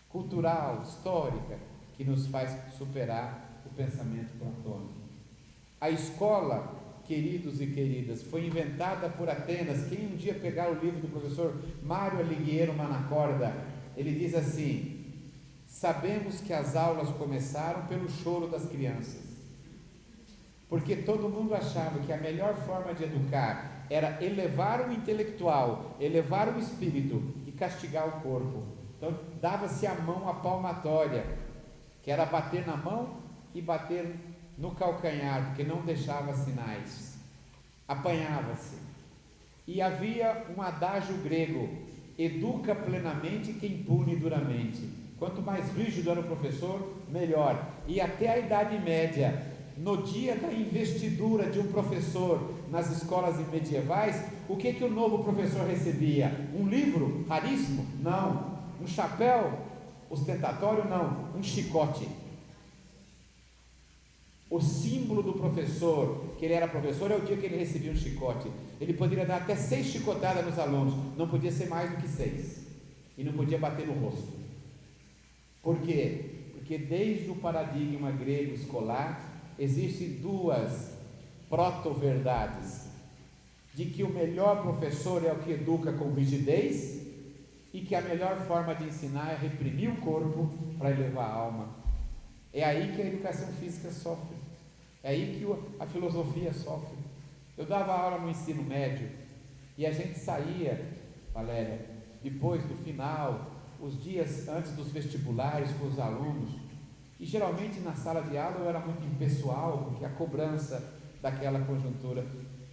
cultural, histórica, que nos faz superar o pensamento platônico. A escola, queridos e queridas, foi inventada por Atenas. Quem um dia pegar o livro do professor Mário Alighiero Manacorda, ele diz assim: sabemos que as aulas começaram pelo choro das crianças, porque todo mundo achava que a melhor forma de educar era elevar o intelectual, elevar o espírito e castigar o corpo. Então dava-se a mão à palmatória, que era bater na mão e bater no calcanhar, porque não deixava sinais, apanhava-se. E havia um adágio grego: educa plenamente quem pune duramente. Quanto mais rígido era o professor, melhor. E até a Idade Média, no dia da investidura de um professor nas escolas medievais, o que o novo professor recebia? Um livro raríssimo? Não. Um chapéu ostentatório? Não. Um chicote. O símbolo do professor, que ele era professor, é o dia que ele recebia um chicote. Ele poderia dar até 6 chicotadas nos alunos, não podia ser mais do que 6, e não podia bater no rosto. Por quê? Porque desde o paradigma grego escolar existem 2 proto-verdades: de que o melhor professor é o que educa com rigidez e que a melhor forma de ensinar é reprimir o corpo para elevar a alma. É aí que a educação física sofre, é aí que a filosofia sofre. Eu dava aula no ensino médio e a gente saía, Valéria, depois do final, os dias antes dos vestibulares com os alunos, e geralmente na sala de aula eu era muito impessoal, porque a cobrança daquela conjuntura,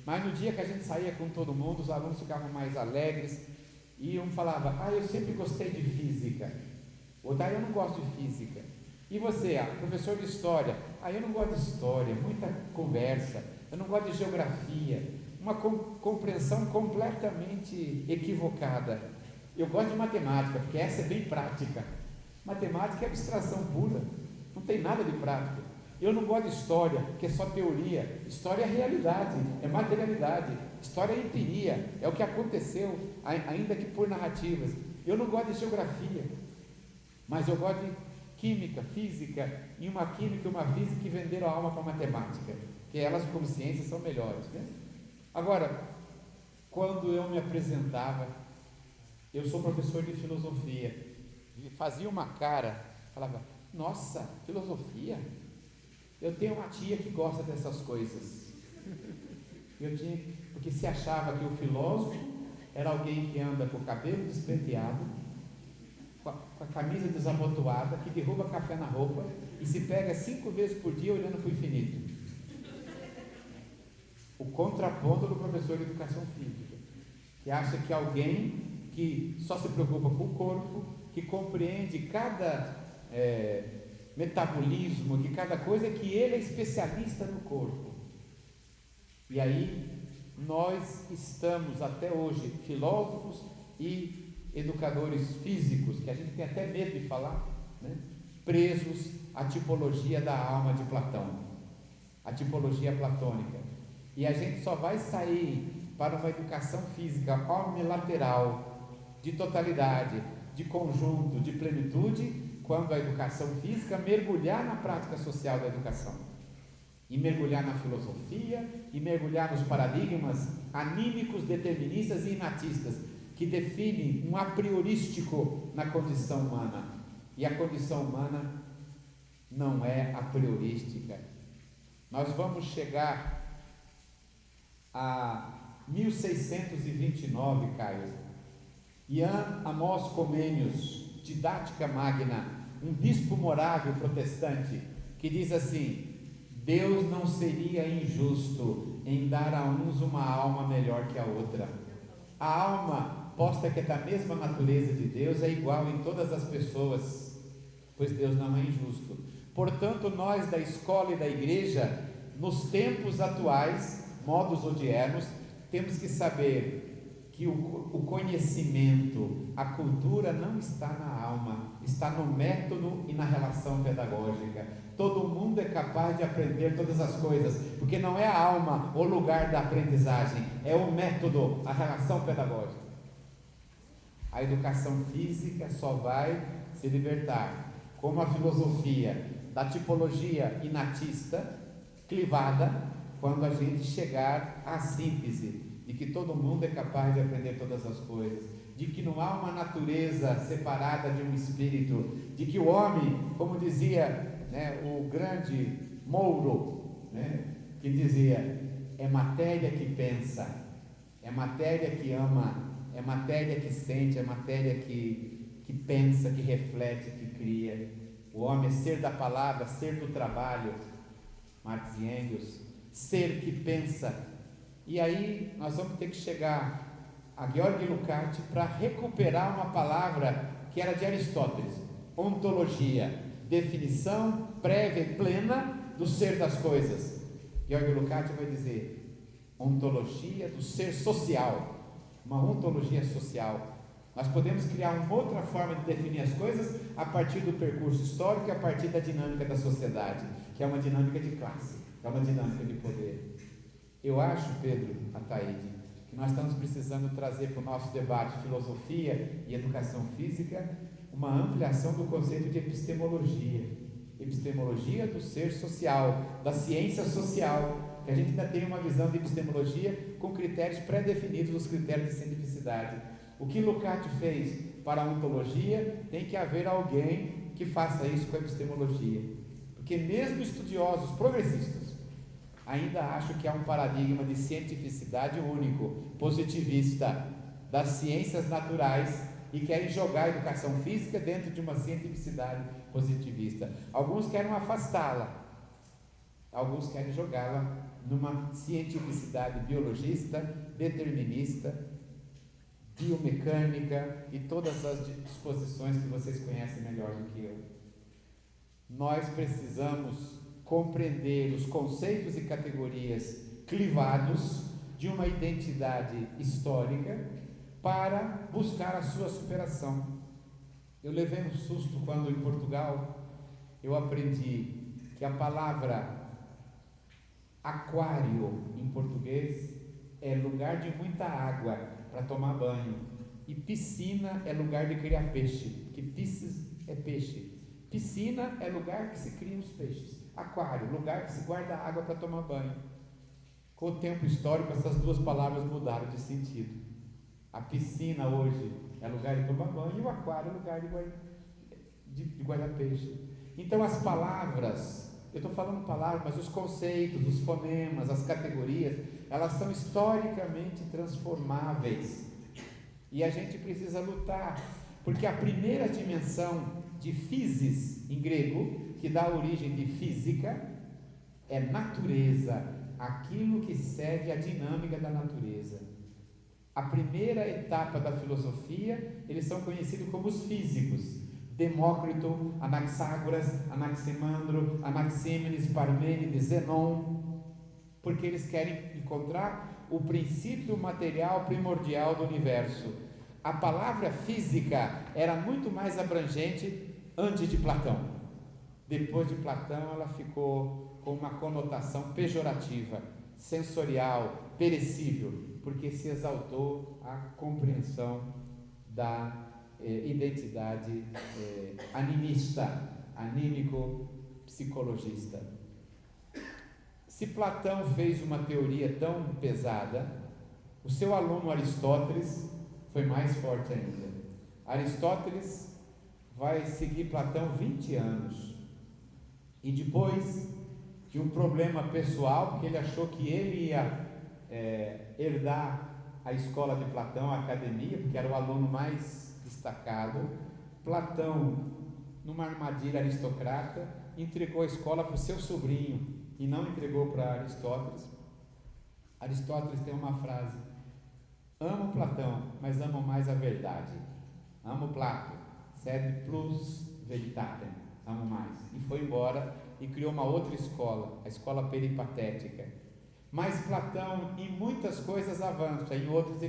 mas no dia que a gente saía com todo mundo, os alunos ficavam mais alegres, e um falava, eu sempre gostei de física, outro, eu não gosto de física, e você, professor de história, eu não gosto de história, muita conversa, eu não gosto de geografia, uma compreensão completamente equivocada. Eu gosto de matemática, porque essa é bem prática. Matemática é abstração pura, não tem nada de prática. Eu não gosto de história, porque é só teoria. História é realidade, é materialidade. História é empiria, é o que aconteceu, ainda que por narrativas. Eu não gosto de geografia, mas eu gosto de química, física, e uma química e uma física que venderam a alma para a matemática, que elas como ciências são melhores, né? Agora, quando eu me apresentava, eu sou professor de filosofia, e fazia uma cara, falava, nossa, filosofia? Eu tenho uma tia que gosta dessas coisas. Porque se achava que o filósofo era alguém que anda com o cabelo despenteado, com a camisa desabotoada, que derruba café na roupa e se pega 5 vezes por dia olhando para o infinito. O contraponto do professor de educação física, que acha que alguém que só se preocupa com o corpo, que compreende cada metabolismo, que cada coisa, que ele é especialista no corpo. E aí nós estamos até hoje, filósofos e educadores físicos, que a gente tem até medo de falar, né? Presos à tipologia da alma de Platão, a tipologia platônica. E a gente só vai sair para uma educação física omnilateral, de totalidade, de conjunto, de plenitude, quando a educação física mergulhar na prática social da educação, e mergulhar na filosofia, e mergulhar nos paradigmas anímicos, deterministas e inatistas, que definem um a priorístico na condição humana. E a condição humana não é a priorística. Nós vamos chegar a 1629, Caio. Ian Amos Comenius, Didática Magna, um bispo morável protestante, que diz assim: Deus não seria injusto em dar a uns uma alma melhor que a outra. A alma, posta que é da mesma natureza de Deus, é igual em todas as pessoas, pois Deus não é injusto. Portanto, nós da escola e da igreja, nos tempos atuais, modos odiernos, temos que saber que o conhecimento, a cultura não está na alma, está no método e na relação pedagógica. Todo mundo é capaz de aprender todas as coisas, porque não é a alma o lugar da aprendizagem, é o método, a relação pedagógica. A educação física só vai se libertar, como a filosofia, da tipologia inatista, clivada, quando a gente chegar à síntese de que todo mundo é capaz de aprender todas as coisas, de que não há uma natureza separada de um espírito, de que o homem, como dizia o grande Mouro, que dizia, é matéria que pensa, é matéria que ama, é matéria que sente, é matéria que pensa, que reflete, que cria. O homem é ser da palavra, ser do trabalho, Marx e Engels, ser que pensa. E aí nós vamos ter que chegar a Georg Lukács para recuperar uma palavra que era de Aristóteles, ontologia, definição prévia e plena do ser das coisas. Georg Lukács vai dizer ontologia do ser social, uma ontologia social. Nós podemos criar uma outra forma de definir as coisas a partir do percurso histórico e a partir da dinâmica da sociedade, que é uma dinâmica de classe, é uma dinâmica de poder. Eu acho, Pedro, Ataíde, que nós estamos precisando trazer para o nosso debate filosofia e educação física uma ampliação do conceito de epistemologia do ser social, da ciência social, que a gente ainda tem uma visão de epistemologia com critérios pré-definidos, os critérios de cientificidade. O que Lukács fez para a ontologia, tem que haver alguém que faça isso com a epistemologia. Porque mesmo estudiosos progressistas ainda acham que há um paradigma de cientificidade único, positivista, das ciências naturais, e querem jogar a educação física dentro de uma cientificidade positivista. Alguns querem afastá-la, alguns querem jogá-la numa cientificidade biologista, determinista, biomecânica e todas as disposições que vocês conhecem melhor do que eu. Nós precisamos compreender os conceitos e categorias clivados de uma identidade histórica para buscar a sua superação. Eu levei um susto quando em Portugal eu aprendi que a palavra aquário em português é lugar de muita água para tomar banho, e piscina é lugar de criar peixe, porque piscis é peixe, piscina é lugar que se criam os peixes, aquário, lugar que se guarda água para tomar banho. Com o tempo histórico, essas duas palavras mudaram de sentido. A piscina hoje é lugar de tomar banho e o aquário é lugar de guardar peixe. Então as palavras, eu estou falando palavras, mas os conceitos, os fonemas, as categorias, elas são historicamente transformáveis. E a gente precisa lutar, porque a primeira dimensão de physis em grego, que dá origem de física, é natureza, aquilo que segue a dinâmica da natureza. A primeira etapa da filosofia, eles são conhecidos como os físicos: Demócrito, Anaxágoras, Anaximandro, Anaxímenes, Parmênides, Zenon, porque eles querem encontrar o princípio material primordial do universo. A palavra física era muito mais abrangente antes de Platão. Depois de Platão, ela ficou com uma conotação pejorativa, sensorial, perecível, porque se exaltou a compreensão da identidade animista, anímico-psicologista. Se Platão fez uma teoria tão pesada, o seu aluno Aristóteles foi mais forte ainda. Aristóteles vai seguir Platão 20 anos, e depois de um problema pessoal, porque ele achou que ele ia herdar a escola de Platão, a academia, porque era o aluno mais destacado. Platão, numa armadilha aristocrata, entregou a escola para o seu sobrinho e não entregou para Aristóteles. Aristóteles tem uma frase: amo Platão, mas amo mais a verdade. Amo Plato, sed plus veritatem, amo mais. E foi embora e criou uma outra escola, a escola peripatética. Mas Platão em muitas coisas avança, em outras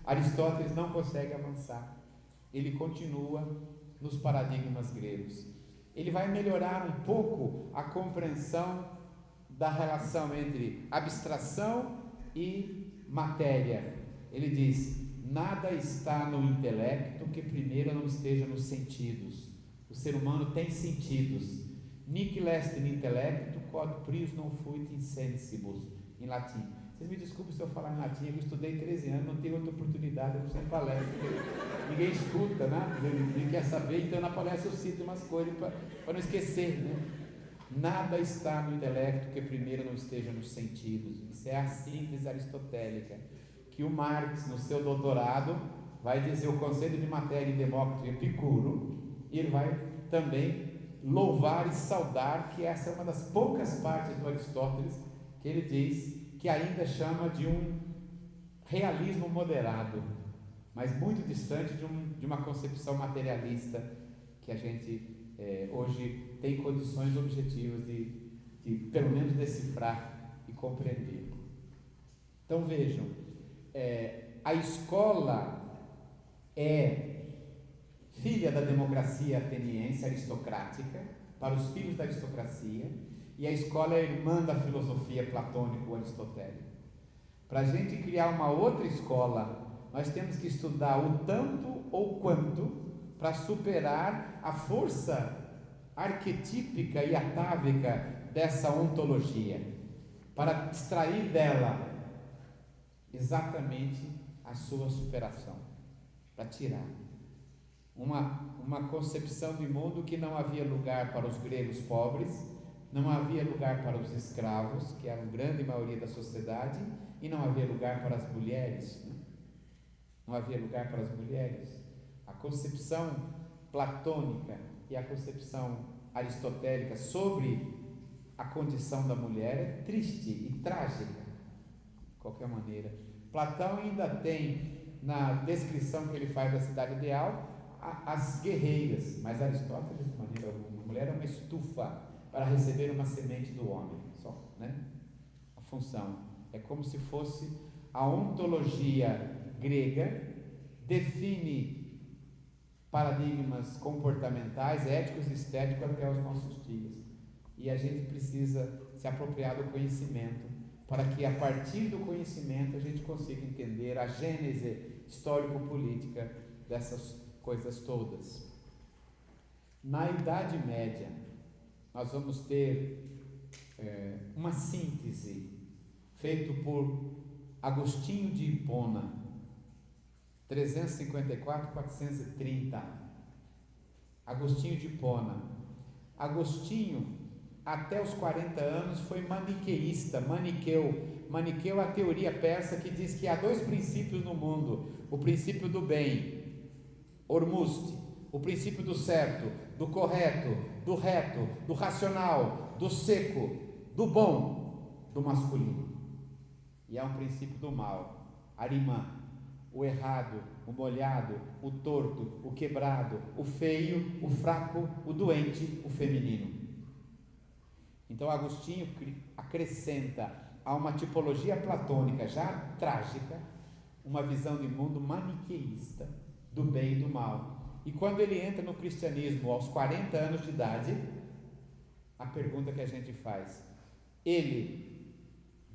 Aristóteles não consegue avançar. Ele continua nos paradigmas gregos. Ele vai melhorar um pouco a compreensão da relação entre abstração e matéria. Ele diz: nada está no intelecto que primeiro não esteja nos sentidos. O ser humano tem sentidos. Nihil est in intellectu quod prius non fuit in sensibus, em latim. Vocês me desculpem se eu falar em latim, eu estudei 13 anos, não tenho outra oportunidade, eu não sei em palestra, ninguém escuta, né? Ninguém quer saber, então na palestra eu cito umas coisas para não esquecer, né? Nada está no intelecto que primeiro não esteja nos sentidos. Isso é a síntese aristotélica, que o Marx, no seu doutorado, vai dizer o conceito de matéria em Demócrito e Epicuro, e ele vai também louvar e saudar que essa é uma das poucas partes do Aristóteles que ele diz que ainda chama de um realismo moderado, mas muito distante de uma concepção materialista que a gente hoje tem condições objetivas de pelo menos decifrar e compreender. Então vejam, a escola é filha da democracia ateniense aristocrática, para os filhos da aristocracia, e a escola é irmã da filosofia platônico-aristotélica. Para a gente criar uma outra escola, nós temos que estudar o tanto ou quanto para superar a força arquetípica e atávica dessa ontologia. para extrair dela exatamente a sua superação, para tirar uma concepção de mundo que não havia lugar para os gregos pobres, não havia lugar para os escravos, que eram a grande maioria da sociedade, e não havia lugar para as mulheres, né? Não havia lugar para as mulheres. A concepção platônica e a concepção aristotélica sobre a condição da mulher é triste e trágica, de qualquer maneira. Platão ainda tem, na descrição que ele faz da cidade ideal, as guerreiras, mas Aristóteles, de maneira alguma, a mulher é uma estufa para receber uma semente do homem, só, né? A função é como se fosse a ontologia grega define paradigmas comportamentais, éticos e estéticos até os nossos dias, e a gente precisa se apropriar do conhecimento para que a partir do conhecimento a gente consiga entender a gênese histórico-política dessas coisas todas. Na Idade Média nós vamos ter uma síntese feita por Agostinho de Hipona, 354-430. Agostinho de Hipona. Agostinho, até os 40 anos, foi maniqueísta, maniqueu a teoria persa que diz que há dois princípios no mundo: o princípio do bem, Hormuzd, o princípio do certo, do correto, do reto, do racional, do seco, do bom, do masculino. E há um princípio do mal, Arimã, o errado, o molhado, o torto, o quebrado, o feio, o fraco, o doente, o feminino. Então Agostinho acrescenta a uma tipologia platônica já trágica uma visão de mundo maniqueísta do bem e do mal. E quando ele entra no cristianismo aos 40 anos de idade, a pergunta que a gente faz: ele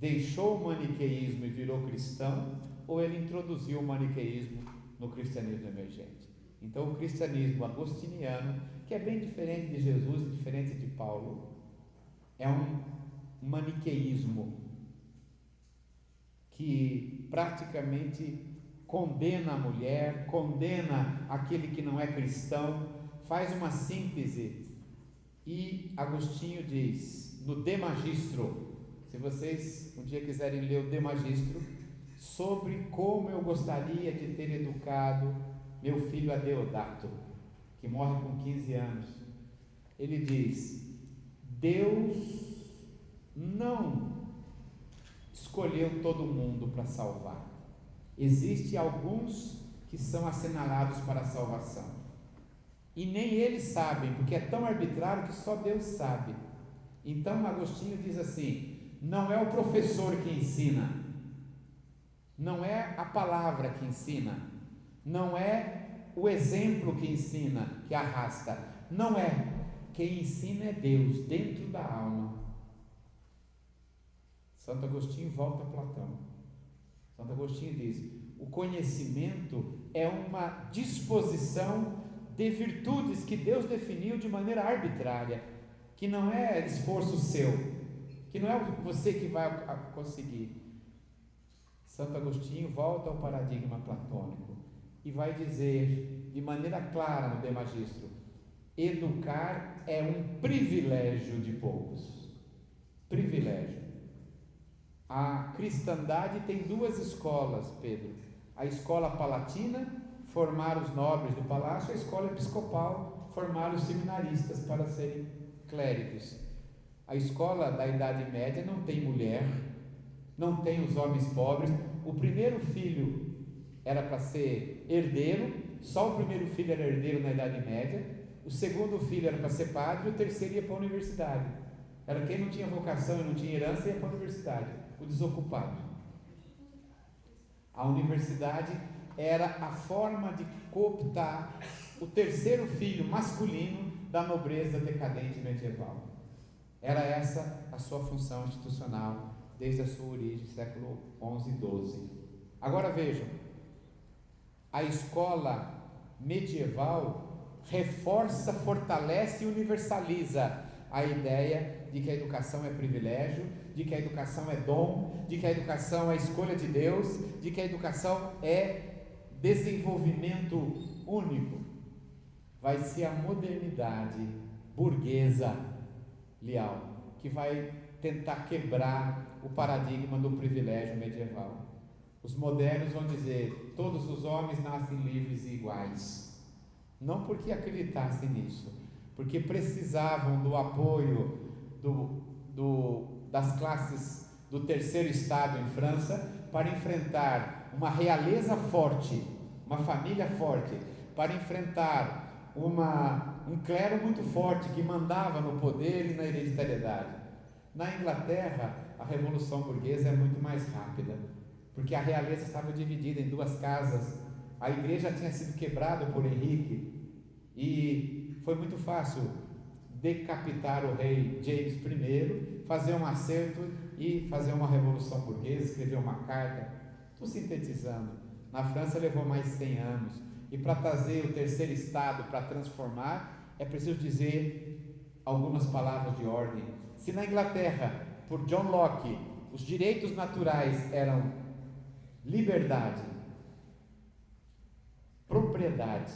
deixou o maniqueísmo e virou cristão, ou ele introduziu o maniqueísmo no cristianismo emergente? Então o cristianismo agostiniano, que é bem diferente de Jesus e diferente de Paulo, é um maniqueísmo que praticamente condena a mulher, condena aquele que não é cristão, faz uma síntese. E Agostinho diz no De Magistro, se vocês um dia quiserem ler o De Magistro, sobre como eu gostaria de ter educado meu filho Adeodato, que morre com 15 anos. Ele diz: Deus não escolheu todo mundo para salvar. Existem alguns que são assinalados para a salvação. E nem eles sabem, porque é tão arbitrário que só Deus sabe. Então Agostinho diz assim: não é o professor que ensina, não é a palavra que ensina, não é o exemplo que ensina, que arrasta, não é. Quem ensina é Deus, dentro da alma. Santo Agostinho volta a Platão. Santo Agostinho diz: o conhecimento é uma disposição de virtudes que Deus definiu de maneira arbitrária, que não é esforço seu, que não é você que vai conseguir. Santo Agostinho volta ao paradigma platônico e vai dizer de maneira clara no De Magistro: educar é um privilégio de poucos. Privilégio. A cristandade tem duas escolas, Pedro: a escola palatina, formar os nobres do palácio; a escola episcopal, formar os seminaristas para serem clérigos. A escola da Idade Média não tem mulher, não tem os homens pobres. O primeiro filho era para ser herdeiro, só o primeiro filho era herdeiro na Idade Média. O segundo filho era para ser padre, e o terceiro ia para a universidade. Era quem não tinha vocação e não tinha herança ia para a universidade, o desocupado. A universidade era a forma de cooptar o terceiro filho masculino da nobreza decadente medieval. Era essa a sua função institucional desde a sua origem, século XI e XII. Agora vejam, a escola medieval reforça, fortalece e universaliza a ideia de que a educação é privilégio, de que a educação é dom, de que a educação é escolha de Deus, de que a educação é desenvolvimento único. Vai ser a modernidade burguesa, Lial, que vai tentar quebrar o paradigma do privilégio medieval. Os modernos vão dizer: todos os homens nascem livres e iguais. Não porque acreditassem nisso, porque precisavam do apoio das classes do terceiro estado em França para enfrentar uma realeza forte, uma família forte, para enfrentar um clero muito forte que mandava no poder e na hereditariedade. Na Inglaterra, a Revolução Burguesa é muito mais rápida, porque a realeza estava dividida em duas casas. A igreja tinha sido quebrada por Henrique e foi muito fácil decapitar o rei James I, fazer um acerto e fazer uma revolução burguesa, escrever uma carta. Estou sintetizando. Na França levou mais 100 anos, e para trazer o terceiro estado, para transformar, é preciso dizer algumas palavras de ordem. Se na Inglaterra, por John Locke, os direitos naturais eram liberdade, propriedade,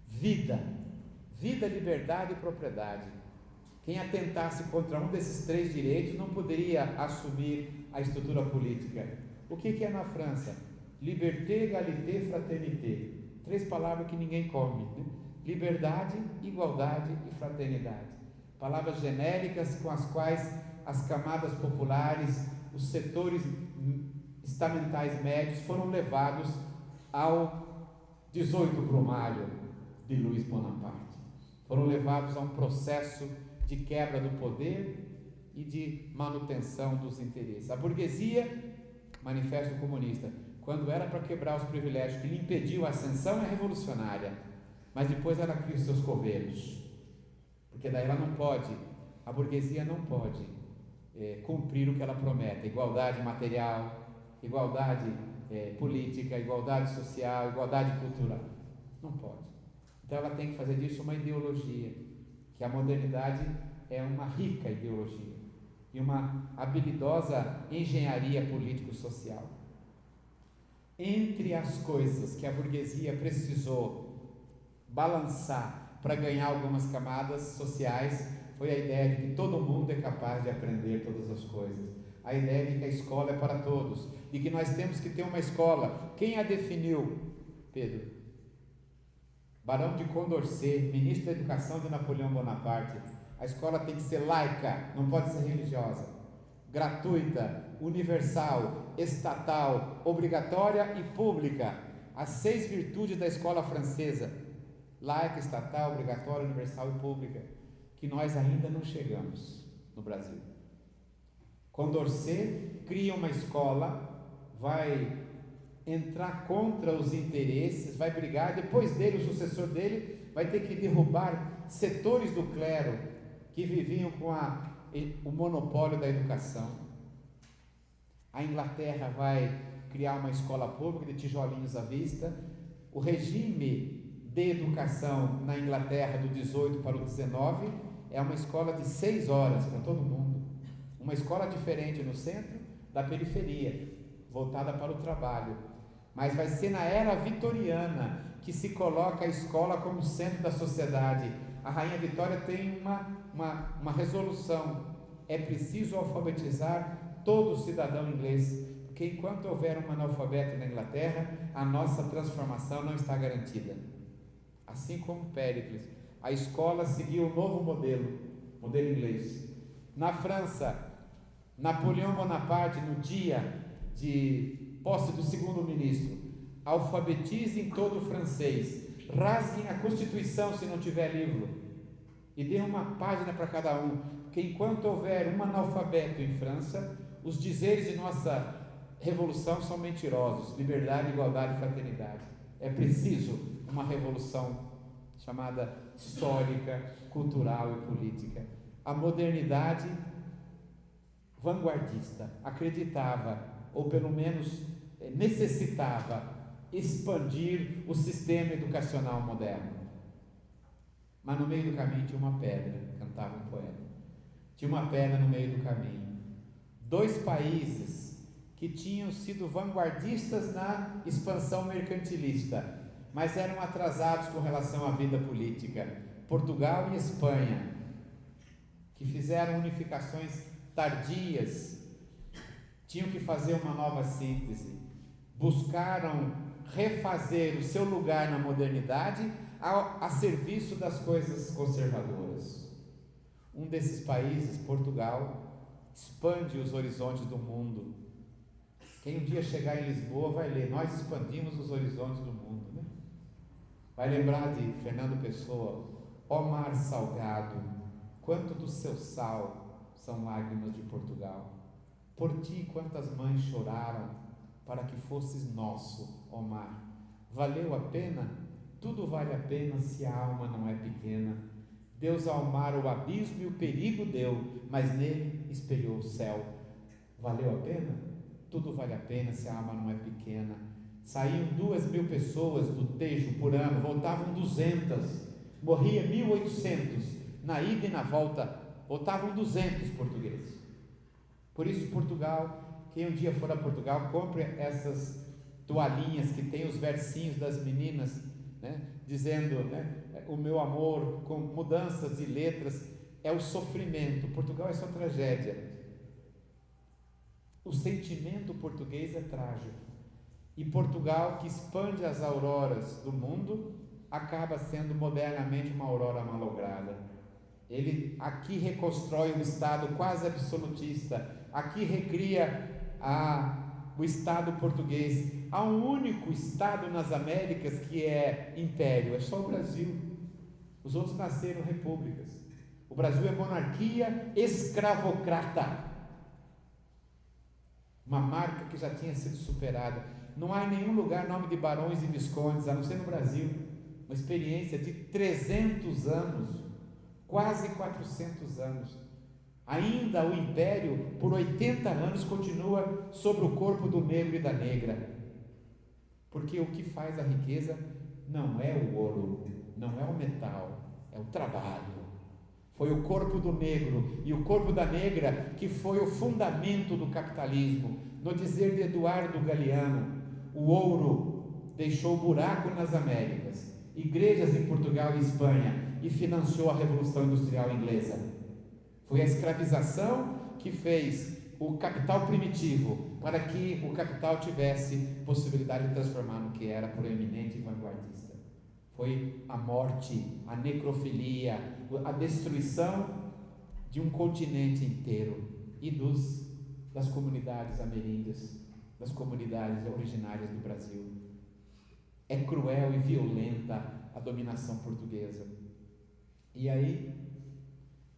vida, liberdade e propriedade. Quem atentasse contra um desses três direitos não poderia assumir a estrutura política. O que é na França? Liberté, égalité, fraternité. 3 palavras que ninguém come, né? Liberdade, igualdade e fraternidade. Palavras genéricas com as quais as camadas populares, os setores estamentais médios foram levados ao 18 Brumário de Luiz Bonaparte. Foram levados a um processo de quebra do poder e de manutenção dos interesses. A burguesia, Manifesto Comunista, quando era para quebrar os privilégios que lhe impediu a ascensão, é revolucionária, mas depois ela cria os seus coveiros, porque daí ela não pode, a burguesia não pode cumprir o que ela promete: igualdade material, igualdade política, igualdade social, igualdade cultural. Não pode. Então ela tem que fazer disso uma ideologia, que a modernidade é uma rica ideologia e uma habilidosa engenharia político-social. Entre as coisas que a burguesia precisou balançar para ganhar algumas camadas sociais, foi a ideia de que todo mundo é capaz de aprender todas as coisas, a ideia de que a escola é para todos, de que nós temos que ter uma escola. Quem a definiu? Pedro. Barão de Condorcet, ministro da Educação de Napoleão Bonaparte. A escola tem que ser laica, não pode ser religiosa, gratuita, universal, estatal, obrigatória e pública. As 6 virtudes da escola francesa: laica, estatal, obrigatória, universal e pública, que nós ainda não chegamos no Brasil. Condorcet cria uma escola, vai entrar contra os interesses, vai brigar, depois dele, o sucessor dele vai ter que derrubar setores do clero que viviam com o monopólio da educação. A Inglaterra vai criar uma escola pública de tijolinhos à vista. O regime de educação na Inglaterra do 18 para o 19 é uma escola de 6 horas para todo mundo, uma escola diferente no centro da periferia, voltada para o trabalho. Mas vai ser na era vitoriana que se coloca a escola como centro da sociedade. A Rainha Vitória tem uma resolução: é preciso alfabetizar todo cidadão inglês, porque enquanto houver um analfabeto na Inglaterra, a nossa transformação não está garantida. Assim como Péricles, a escola seguiu o novo modelo inglês. Na França, Napoleão Bonaparte, no dia de posse do segundo ministro: alfabetizem todo o francês, rasguem a Constituição se não tiver livro, e dê uma página para cada um, porque enquanto houver um analfabeto em França, os dizeres de nossa revolução são mentirosos: liberdade, igualdade e fraternidade. É preciso uma revolução chamada histórica, cultural e política. A modernidade vanguardista acreditava, ou pelo menos necessitava, expandir o sistema educacional moderno. Mas no meio do caminho tinha uma pedra, cantava um poeta. tinha uma pedra no meio do caminho. 2 países que tinham sido vanguardistas na expansão mercantilista, mas eram atrasados com relação à vida política, Portugal e Espanha, que fizeram unificações tardias, tinham que fazer uma nova síntese, buscaram refazer o seu lugar na modernidade a serviço das coisas conservadoras. Um desses países, Portugal, expande os horizontes do mundo. Quem um dia chegar em Lisboa vai ler, nós expandimos os horizontes do mundo, né? Vai lembrar de Fernando Pessoa, ó mar salgado, quanto do seu sal são lágrimas de Portugal. Por ti quantas mães choraram, para que fosses nosso, ó mar. Valeu a pena? Tudo vale a pena se a alma não é pequena. Deus ao mar o abismo e o perigo deu, mas nele espelhou o céu. Valeu a pena? Tudo vale a pena se a alma não é pequena. Saíam 2.000 pessoas do Tejo por ano, voltavam 200, morria 1.800, na ida e na volta, voltavam 200 portugueses. Por isso Portugal, quem um dia for a Portugal, compre essas toalhinhas que tem os versinhos das meninas, né, dizendo, né, o meu amor, com mudanças de letras, é o sofrimento. Portugal é só tragédia. O sentimento português é trágico. E Portugal, que expande as auroras do mundo, acaba sendo modernamente uma aurora malograda. Ele aqui reconstrói um Estado quase absolutista, aqui recria o Estado português. Há um único Estado nas Américas que é império, é só o Brasil. Os outros nasceram repúblicas. O Brasil é monarquia escravocrata, uma marca que já tinha sido superada. Não há em nenhum lugar nome de barões e viscondes, a não ser no Brasil. Uma experiência de 300 anos, quase 400 anos. Ainda o império, por 80 anos, continua sobre o corpo do negro e da negra. Porque o que faz a riqueza não é o ouro, não é o metal, é o trabalho. Foi o corpo do negro e o corpo da negra que foi o fundamento do capitalismo. No dizer de Eduardo Galeano, o ouro deixou buraco nas Américas, igrejas em Portugal e Espanha, e financiou a Revolução Industrial Inglesa. Foi a escravização que fez o capital primitivo, para que o capital tivesse possibilidade de transformar no que era proeminente e vanguardista. Foi a morte, a necrofilia, a destruição de um continente inteiro e das comunidades ameríndias, das comunidades originárias do Brasil. É cruel e violenta a dominação portuguesa. E aí,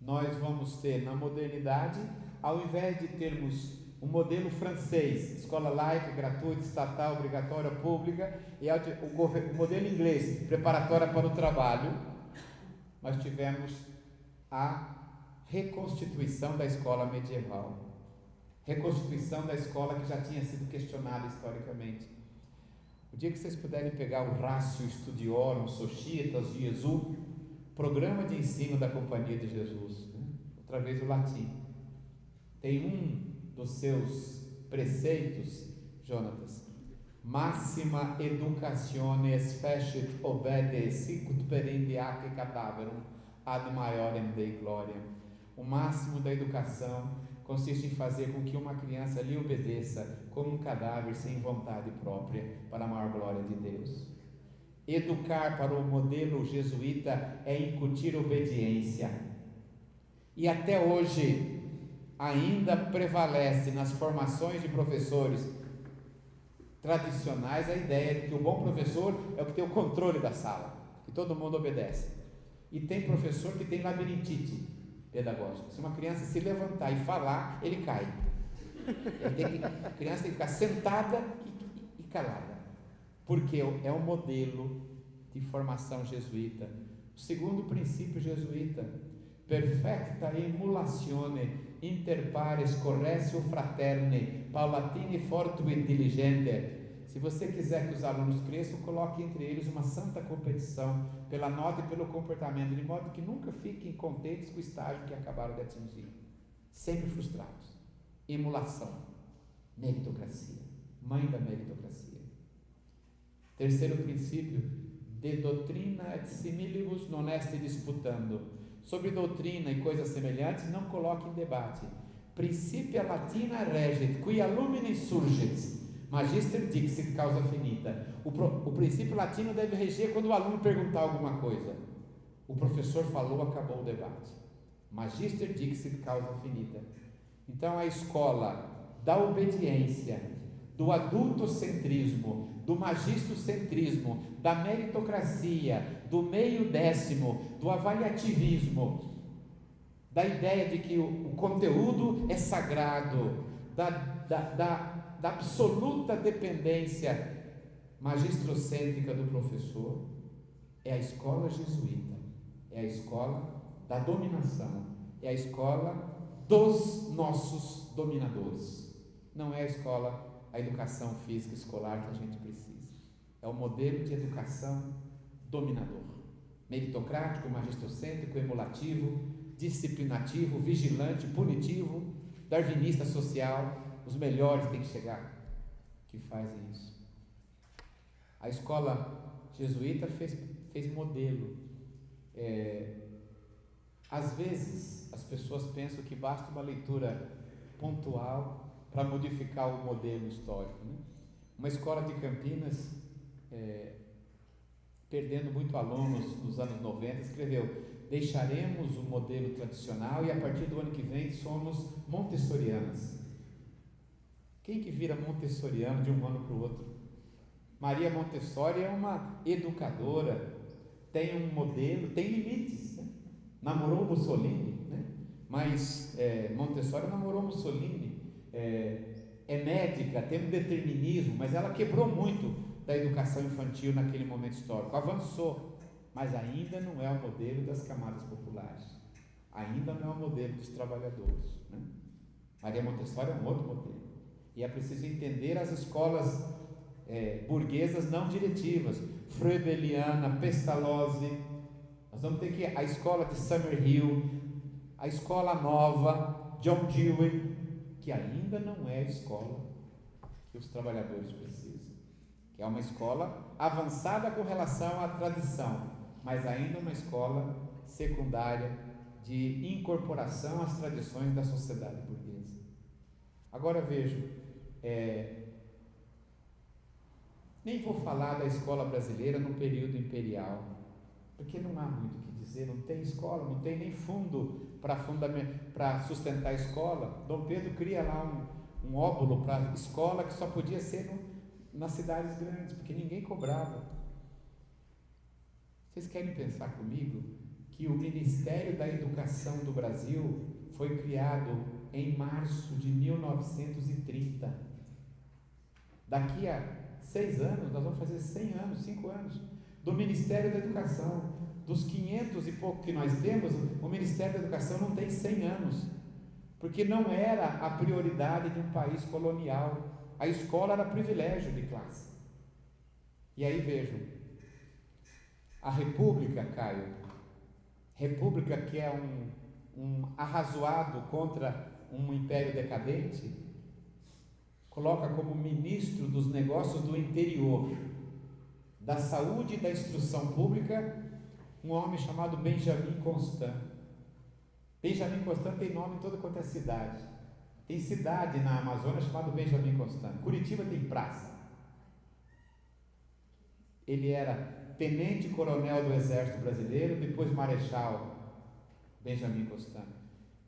nós vamos ter na modernidade, ao invés de termos um modelo francês, escola laica, gratuita, estatal, obrigatória, pública, e o modelo inglês, preparatória para o trabalho, nós tivemos a reconstituição da escola medieval, reconstituição da escola que já tinha sido questionada historicamente. O dia que vocês puderem pegar o Ratio Studiorum Societas de Jesus, programa de ensino da Companhia de Jesus, né? Outra vez o latim, tem um dos seus preceitos, Jonatas, máxima educationes fecit obede sicut perendiaque cadaverum ad maiorem Dei gloriam. O máximo da educação consiste em fazer com que uma criança lhe obedeça como um cadáver sem vontade própria para a maior glória de Deus. Educar para o modelo jesuíta é incutir obediência. E até hoje ainda prevalece nas formações de professores tradicionais a ideia de que o bom professor é o que tem o controle da sala, que todo mundo obedece. E tem professor que tem labirintite pedagógica. Se uma criança se levantar e falar, ele cai. A criança tem que ficar sentada e calada, porque é um modelo de formação jesuíta. O segundo princípio jesuíta, perfecta emulatione inter pares corressio fraterne, paulatine fortuit diligente. Se você quiser que os alunos cresçam, coloque entre eles uma santa competição pela nota e pelo comportamento, de modo que nunca fiquem contentes com o estágio que acabaram de atingir. sempre frustrados. Emulação, meritocracia, mãe da meritocracia. Terceiro princípio, de doutrina et similibus non est disputando. Sobre doutrina e coisas semelhantes, não coloque em debate. Principia latina regit, qui alumine surget, magister dixit causa finita. O princípio latino deve reger quando o aluno perguntar alguma coisa. O professor falou, acabou o debate. Magister dixit causa finita. Então a escola da obediência, do adultocentrismo, do magistocentrismo, da meritocracia, do meio décimo, do avaliativismo, da ideia de que o conteúdo é sagrado, da absoluta dependência magistrocêntrica do professor, é a escola jesuíta, é a escola da dominação, é a escola dos nossos dominadores. Não é a escola, a educação física escolar que a gente precisa. É o modelo de educação dominador, meritocrático, magistrocêntrico, emulativo, disciplinativo, vigilante, punitivo, darwinista social. Os melhores têm que chegar, que fazem isso. A escola jesuíta fez modelo. Às vezes as pessoas pensam que basta uma leitura pontual para modificar o modelo histórico, né? Uma escola de Campinas, perdendo muito alunos nos anos 90, escreveu: deixaremos o modelo tradicional e a partir do ano que vem somos montessorianas. Quem que vira montessoriano de um ano para o outro? Maria Montessori é uma educadora, tem um modelo, tem limites, né? Namorou Mussolini, né? Mas Montessori namorou Mussolini, é médica, tem um determinismo, mas ela quebrou muito da educação infantil naquele momento histórico, avançou, mas ainda não é o modelo das camadas populares, ainda não é o modelo dos trabalhadores, né? Maria Montessori é um outro modelo, e é preciso entender as escolas burguesas não diretivas, Froebeliana, Pestalozzi. Nós vamos ter que a escola de Summerhill, a escola nova, John Dewey, que ainda não é a escola que os trabalhadores precisam, que é uma escola avançada com relação à tradição, mas ainda uma escola secundária de incorporação às tradições da sociedade burguesa. Agora vejo, nem vou falar da escola brasileira no período imperial, porque não há muito o que dizer, não tem escola, não tem nem fundo para sustentar a escola. Dom Pedro cria lá um óbulo para a escola que só podia ser nas cidades grandes, porque ninguém cobrava. Vocês querem pensar comigo que o Ministério da Educação do Brasil foi criado em março de 1930. Daqui a 6 anos, nós vamos fazer 100 anos, 5 anos, do Ministério da Educação. Dos 500 e pouco que nós temos, o Ministério da Educação não tem 100 anos, porque não era a prioridade de um país colonial. A escola era privilégio de classe. E aí vejam, a República, Caio, República que é um arrazoado contra um império decadente, coloca como ministro dos negócios do interior, da saúde e da instrução pública, um homem chamado Benjamin Constant. Benjamin Constant tem nome em toda quanto é cidade. Tem cidade na Amazônia chamada Benjamin Constant. Curitiba tem praça. Ele era tenente-coronel do Exército Brasileiro, depois marechal. Benjamin Constant.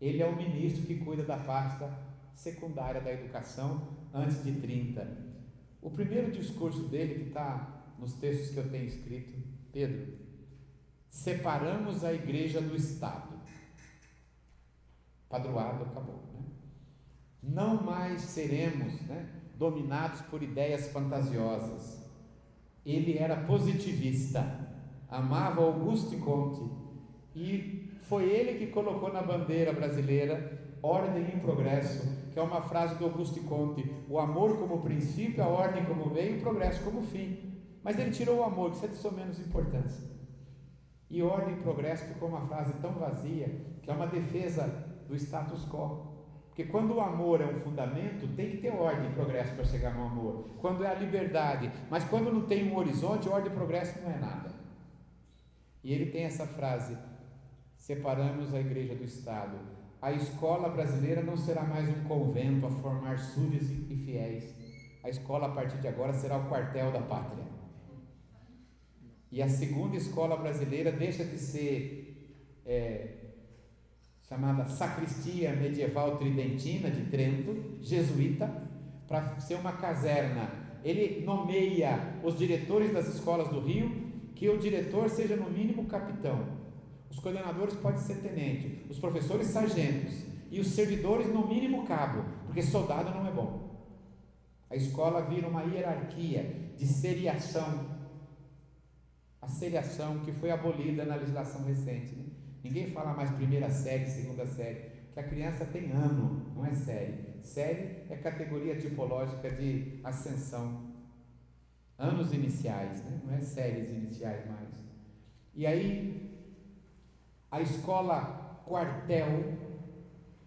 Ele é o ministro que cuida da pasta secundária da educação antes de 30. O primeiro discurso dele, que está nos textos que eu tenho escrito: Pedro, separamos a igreja do Estado. Padroado, acabou, né? Não mais seremos, né, dominados por ideias fantasiosas. Ele era positivista, amava Auguste Comte, e foi ele que colocou na bandeira brasileira ordem e progresso, que é uma frase do Auguste Comte: o amor como princípio, a ordem como meio, o progresso como fim. Mas ele tirou o amor, que isso é de sua menos importância. E ordem e progresso ficou uma frase tão vazia, que é uma defesa do status quo. Porque quando o amor é um fundamento, tem que ter ordem e progresso para chegar no amor. Quando é a liberdade, mas quando não tem um horizonte, ordem e progresso não é nada. E ele tem essa frase: separamos a igreja do Estado. A escola brasileira não será mais um convento a formar súditos e fiéis. A escola, a partir de agora, será o quartel da pátria. E a segunda escola brasileira deixa de ser chamada Sacristia Medieval Tridentina de Trento, jesuíta, para ser uma caserna. Ele nomeia os diretores das escolas do Rio, que o diretor seja no mínimo capitão, os coordenadores podem ser tenente, os professores sargentos e os servidores no mínimo cabo, porque soldado não é bom. A escola vira uma hierarquia de seriação, a seriação que foi abolida na legislação recente, né? Ninguém fala mais primeira série, segunda série, que a criança tem ano, não é série. Série é categoria tipológica de ascensão, anos iniciais, né? Não é séries iniciais mais. E aí, a escola quartel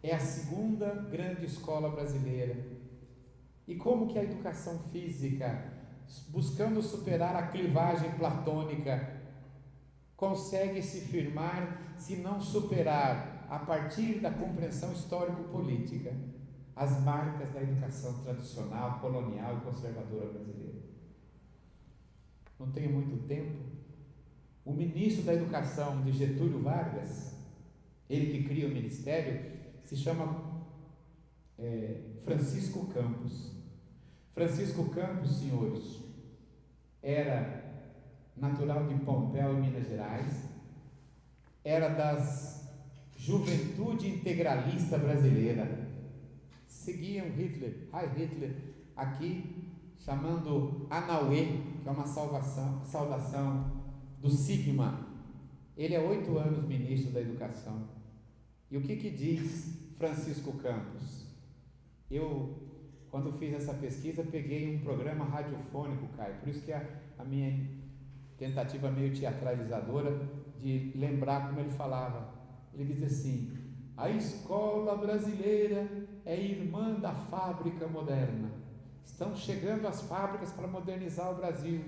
é a segunda grande escola brasileira. E como que a educação física, buscando superar a clivagem platônica, consegue se firmar, se não superar, a partir da compreensão histórico-política, as marcas da educação tradicional, colonial e conservadora brasileira? Não tenho muito tempo. O ministro da Educação de Getúlio Vargas, ele que cria o ministério, se chama Francisco Campos. Francisco Campos, senhores, era natural de Pompéu, em Minas Gerais, era das Juventude Integralista Brasileira, seguiam Hitler, Hitler, aqui chamando Anauê, que é uma saudação do Sigma. Ele é 8 anos ministro da Educação. E o que diz Francisco Campos? Eu, quando fiz essa pesquisa, peguei um programa radiofônico, Caio, por isso que a minha tentativa meio teatralizadora de lembrar como ele falava. Ele diz assim: a escola brasileira é irmã da fábrica moderna. Estão chegando as fábricas para modernizar o Brasil.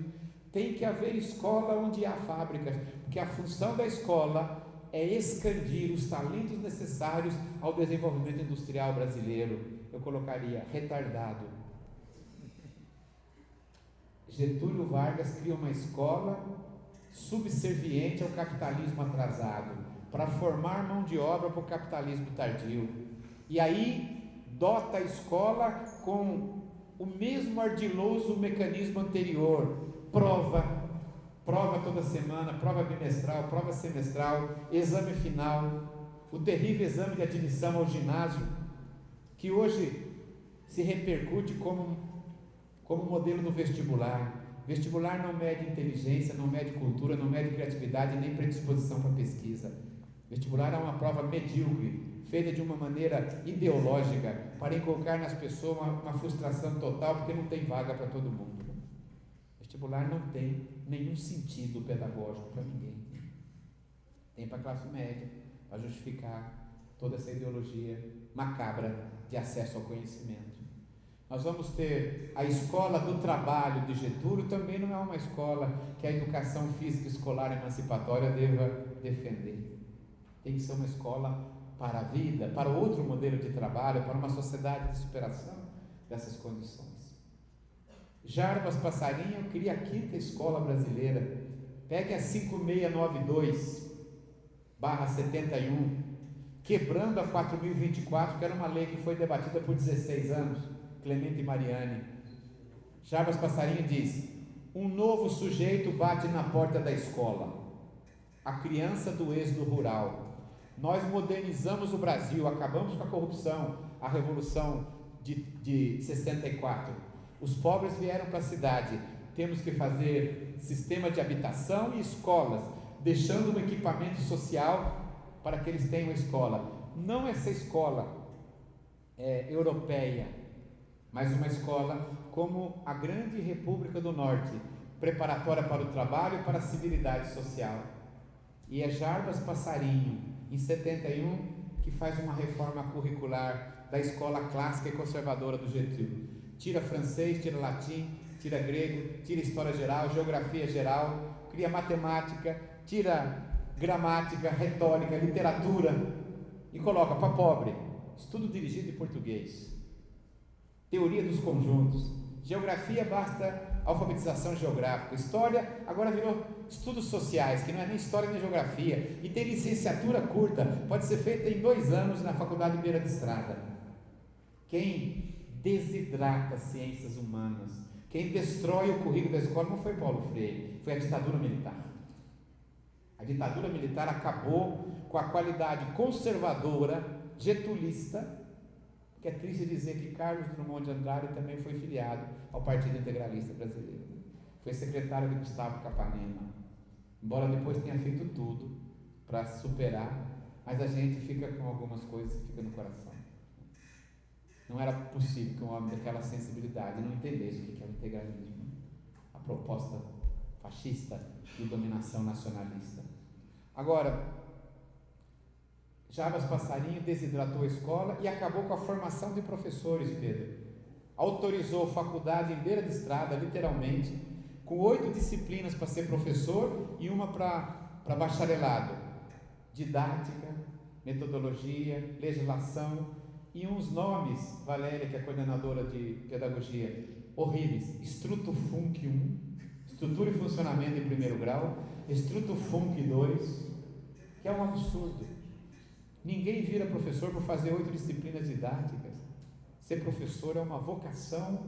Tem que haver escola onde há fábricas, porque a função da escola é expandir os talentos necessários ao desenvolvimento industrial brasileiro. Eu colocaria retardado. Getúlio Vargas cria uma escola subserviente ao capitalismo atrasado, para formar mão de obra para o capitalismo tardio. E aí dota a escola com o mesmo ardiloso mecanismo anterior: prova toda semana, prova bimestral, prova semestral, exame final, o terrível exame de admissão ao ginásio, que hoje se repercute como modelo do vestibular. Vestibular não mede inteligência, não mede cultura, não mede criatividade, nem predisposição para pesquisa. Vestibular é uma prova medíocre, feita de uma maneira ideológica, para inculcar nas pessoas uma frustração total, porque não tem vaga para todo mundo. Vestibular não tem nenhum sentido pedagógico para ninguém. Tem para a classe média, para justificar toda essa ideologia macabra de acesso ao conhecimento. Nós vamos ter a escola do trabalho de Getúlio, também não é uma escola que a educação física escolar emancipatória deva defender. Tem que ser uma escola para a vida, para outro modelo de trabalho, para uma sociedade de superação dessas condições. Jarbas Passarinho cria a 5ª escola brasileira. Pegue a 5692/71, quebrando a 4024, que era uma lei que foi debatida por 16 anos, Clemente Mariani. Jarbas Passarinho diz: um novo sujeito bate na porta da escola, a criança do êxodo rural. Nós modernizamos o Brasil, acabamos com a corrupção, a Revolução de 64. Os pobres vieram para a cidade, temos que fazer sistema de habitação e escolas, deixando um equipamento social para que eles tenham escola. Não essa escola europeia, mas uma escola como a grande República do Norte, preparatória para o trabalho e para a civilidade social. E é Jarbas Passarinho, em 71, que faz uma reforma curricular da escola clássica e conservadora do Getúlio. Tira francês, tira latim, tira grego, tira história geral, geografia geral, cria matemática, tira gramática, retórica, literatura e coloca para pobre. Estudo dirigido em português, teoria dos conjuntos, geografia basta alfabetização geográfica, história agora virou estudos sociais, que não é nem história nem geografia, e tem licenciatura curta, pode ser feita em 2 anos na faculdade Beira de Estrada. Quem desidrata ciências humanas, quem destrói o currículo da escola não foi Paulo Freire, foi a ditadura militar. A ditadura militar acabou com a qualidade conservadora, getulista, que é triste dizer que Carlos Drummond de Andrade também foi filiado ao Partido Integralista Brasileiro. Foi secretário de Gustavo Capanema, embora depois tenha feito tudo para superar, mas a gente fica com algumas coisas que ficam no coração. Não era possível que um homem daquela sensibilidade não entendesse o que é o integralismo, a proposta fascista de dominação nacionalista. Agora, Jarbas Passarinho desidratou a escola e acabou com a formação de professores, Pedro. Autorizou faculdade em Beira de Estrada, literalmente, com 8 disciplinas para ser professor e uma para bacharelado. Didática, metodologia, legislação e uns nomes, Valéria, que é coordenadora de pedagogia, horríveis. Struto Func 1, Estrutura e Funcionamento em Primeiro Grau, Struto Func 2, que é um absurdo. Ninguém vira professor por fazer 8 disciplinas didáticas. Ser professor é uma vocação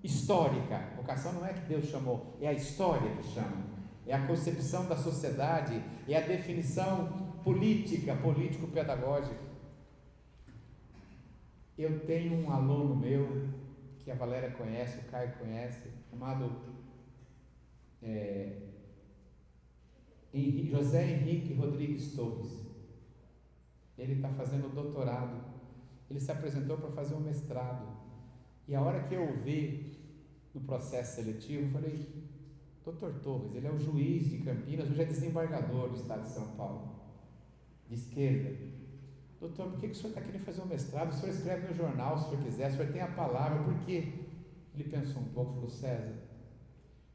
histórica. Vocação não é que Deus chamou, é a história que chama. É a concepção da sociedade, é a definição política, político-pedagógica. Eu tenho um aluno meu, que a Valéria conhece, o Caio conhece, chamado José Henrique Rodrigues Torres. Ele está fazendo doutorado. Ele se apresentou para fazer um mestrado. E a hora que eu vi no processo seletivo, eu falei, doutor Torres, ele é o juiz de Campinas, hoje é desembargador do estado de São Paulo, de esquerda. Doutor, por que o senhor está querendo fazer um mestrado? O senhor escreve no jornal, se o senhor quiser, o senhor tem a palavra, por quê? Ele pensou um pouco, falou, César,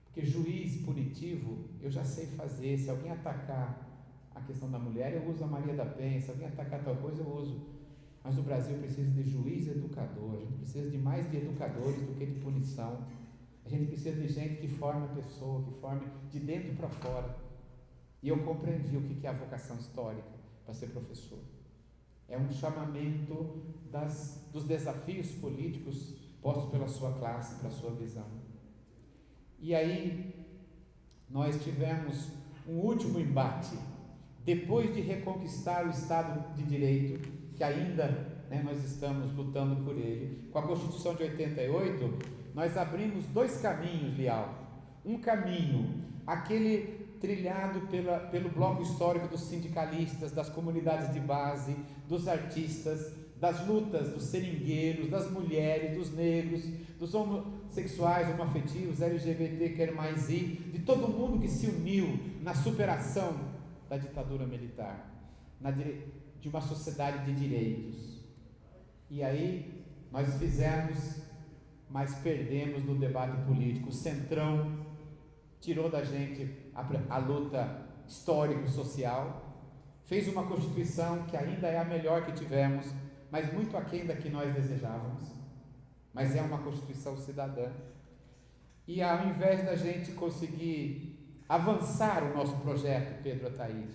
porque juiz punitivo eu já sei fazer. Se alguém atacar a questão da mulher, eu uso a Maria da Penha. Se alguém atacar tal coisa, eu uso. Mas o Brasil precisa de juiz educador. A gente precisa de mais de educadores do que de punição. A gente precisa de gente que forme a pessoa, que forme de dentro para fora. E eu compreendi o que é a vocação histórica para ser professor. É um chamamento dos desafios políticos postos pela sua classe, para a sua visão. E aí, nós tivemos um último embate. Depois de reconquistar o Estado de Direito, que ainda nós estamos lutando por ele, com a Constituição de 88, nós abrimos 2 caminhos, Lial. Um caminho, aquele trilhado pelo bloco histórico dos sindicalistas, das comunidades de base, dos artistas, das lutas dos seringueiros, das mulheres, dos negros, dos homossexuais, homoafetivos, LGBTQI+, de todo mundo que se uniu na superação da ditadura militar, de uma sociedade de direitos. E aí nós fizemos, mas perdemos no debate político. O Centrão tirou da gente a luta histórico-social, fez uma Constituição que ainda é a melhor que tivemos, mas muito aquém da que nós desejávamos, mas é uma Constituição cidadã. E ao invés da gente conseguir avançar o nosso projeto, Pedro Ataíde,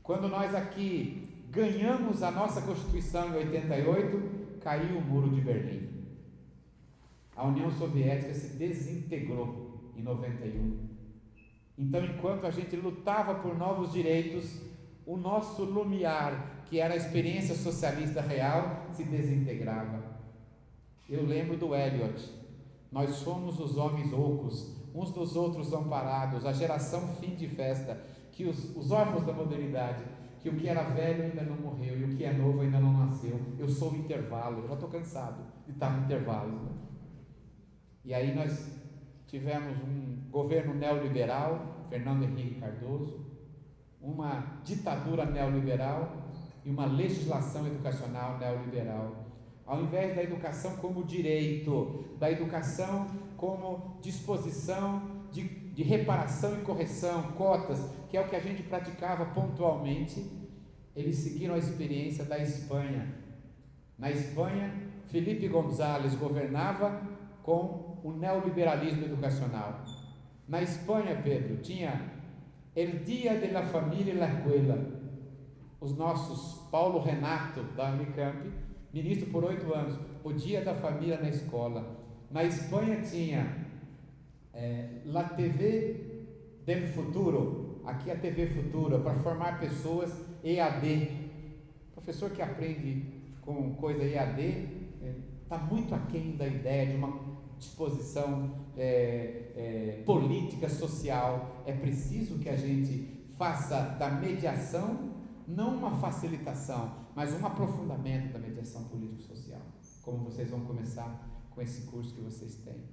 quando nós aqui ganhamos a nossa Constituição em 88, caiu o Muro de Berlim. A União Soviética se desintegrou em 91. Então, enquanto a gente lutava por novos direitos, o nosso lumiar, que era a experiência socialista real, se desintegrava. Eu lembro do Eliot: nós somos os homens ocos, uns dos outros amparados, a geração fim de festa, que os órfãos da modernidade, que o que era velho ainda não morreu e o que é novo ainda não nasceu. Eu sou o intervalo, eu já estou cansado de estar no intervalo. E aí nós tivemos um governo neoliberal, Fernando Henrique Cardoso, uma ditadura neoliberal e e uma legislação educacional neoliberal. Ao invés da educação como direito, da educação como disposição de reparação e correção, cotas, que é o que a gente praticava pontualmente, eles seguiram a experiência da Espanha. Na Espanha, Felipe González governava com o neoliberalismo educacional. Na Espanha, Pedro, tinha El Dia de la Familia y la Escuela. Os nossos, Paulo Renato, da Unicamp, ministro por 8 anos, o Dia da Família na escola. Na Espanha tinha La TV del Futuro, aqui a TV Futuro, para formar pessoas EAD. Professor que aprende com coisa EAD está muito aquém da ideia de uma disposição política, social. É preciso que a gente faça da mediação não uma facilitação, mas um aprofundamento da mediação político-social, como vocês vão começar com esse curso que vocês têm.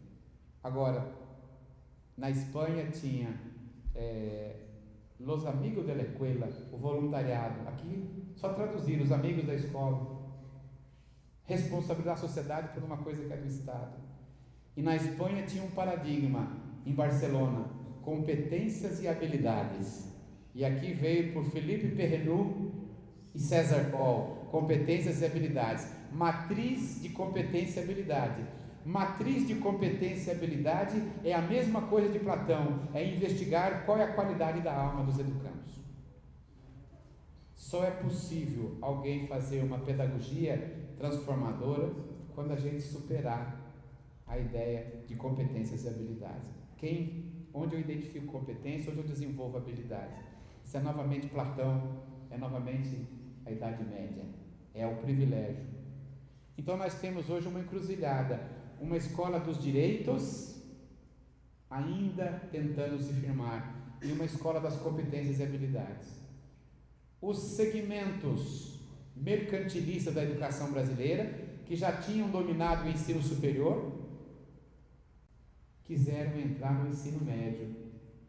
Agora, na Espanha tinha Los Amigos de la Escuela, o voluntariado. Aqui só traduzir, os amigos da escola. Responsabilizar a sociedade por uma coisa que é do Estado. E na Espanha tinha um paradigma, em Barcelona, competências e habilidades. E aqui veio por Felipe Perrenoud e César Paul, competências e habilidades. Matriz de competência e habilidade. Matriz de competência e habilidade é a mesma coisa de Platão, é investigar qual é a qualidade da alma dos educandos. Só é possível alguém fazer uma pedagogia transformadora quando a gente superar a ideia de competências e habilidades. Onde eu identifico competência, onde eu desenvolvo habilidades. Isso é novamente Platão, é novamente a Idade Média, é o privilégio. Então nós temos hoje uma encruzilhada, uma escola dos direitos, ainda tentando se firmar, e uma escola das competências e habilidades. Os segmentos mercantilistas da educação brasileira, que já tinham dominado o ensino superior, quiseram entrar no ensino médio,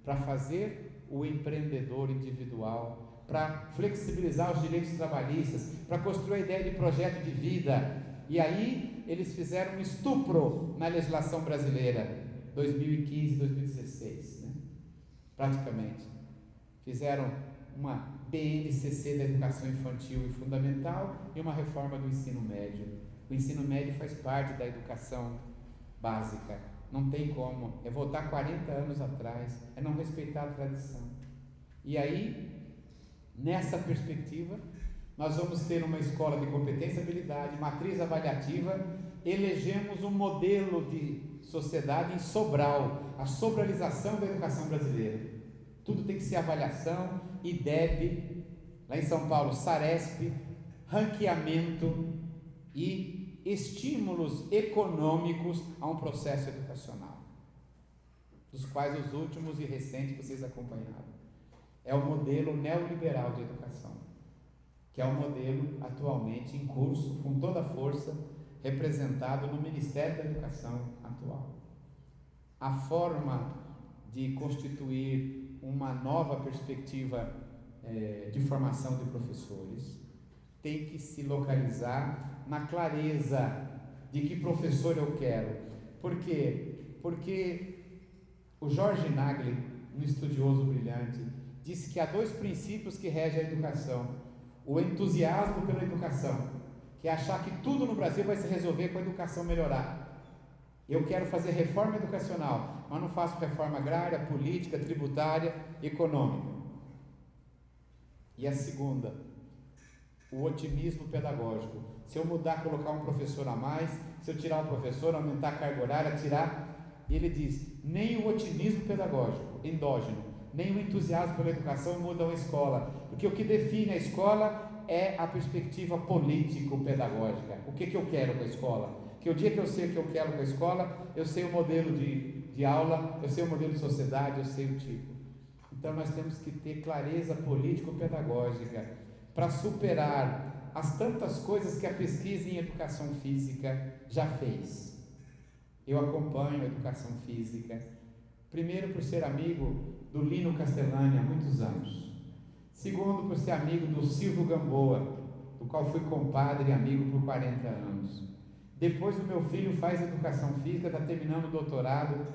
para fazer o empreendedor individual, para flexibilizar os direitos trabalhistas, para construir a ideia de projeto de vida. E aí eles fizeram um estupro na legislação brasileira, 2015, 2016, né? Praticamente. Fizeram uma BNCC da educação infantil e fundamental e uma reforma do ensino médio. O ensino médio faz parte da educação básica. Não tem como, é voltar 40 anos atrás, é não respeitar a tradição. E aí, nessa perspectiva, nós vamos ter uma escola de competência e habilidade, matriz avaliativa, elegemos um modelo de sociedade em Sobral, a sobralização da educação brasileira. Tudo tem que ser avaliação, IDEB, lá em São Paulo, Saresp, ranqueamento e estímulos econômicos a um processo educacional, dos quais os últimos e recentes vocês acompanharam. É o modelo neoliberal de educação, que é o modelo atualmente em curso, com toda a força, representado no Ministério da Educação atual. A forma de constituir uma nova perspectiva de formação de professores tem que se localizar na clareza de que professor eu quero. Por quê? Porque o Jorge Nagli, um estudioso brilhante, disse que há 2 princípios que regem a educação: o entusiasmo pela educação, que é achar que tudo no Brasil vai se resolver com a educação melhorar. Eu quero fazer reforma educacional, mas não faço reforma agrária, política, tributária, econômica. E a segunda, o otimismo pedagógico. Se eu mudar, colocar um professor a mais, se eu tirar um professor, aumentar a carga horária, tirar... E ele diz, nem o otimismo pedagógico, endógeno, nem o entusiasmo pela educação mudam a escola, porque o que define a escola é a perspectiva político-pedagógica. O que eu quero com a escola? Que o dia que eu sei o que eu quero com a escola, eu sei o modelo de aula, eu sei o modelo de sociedade, eu sei o tipo. Então nós temos que ter clareza político-pedagógica para superar as tantas coisas que a pesquisa em educação física já fez. Eu acompanho a educação física, primeiro por ser amigo do Lino Castellani há muitos anos, segundo por ser amigo do Silvio Gamboa, do qual fui compadre e amigo por 40 anos. Depois o meu filho faz educação física, está terminando o doutorado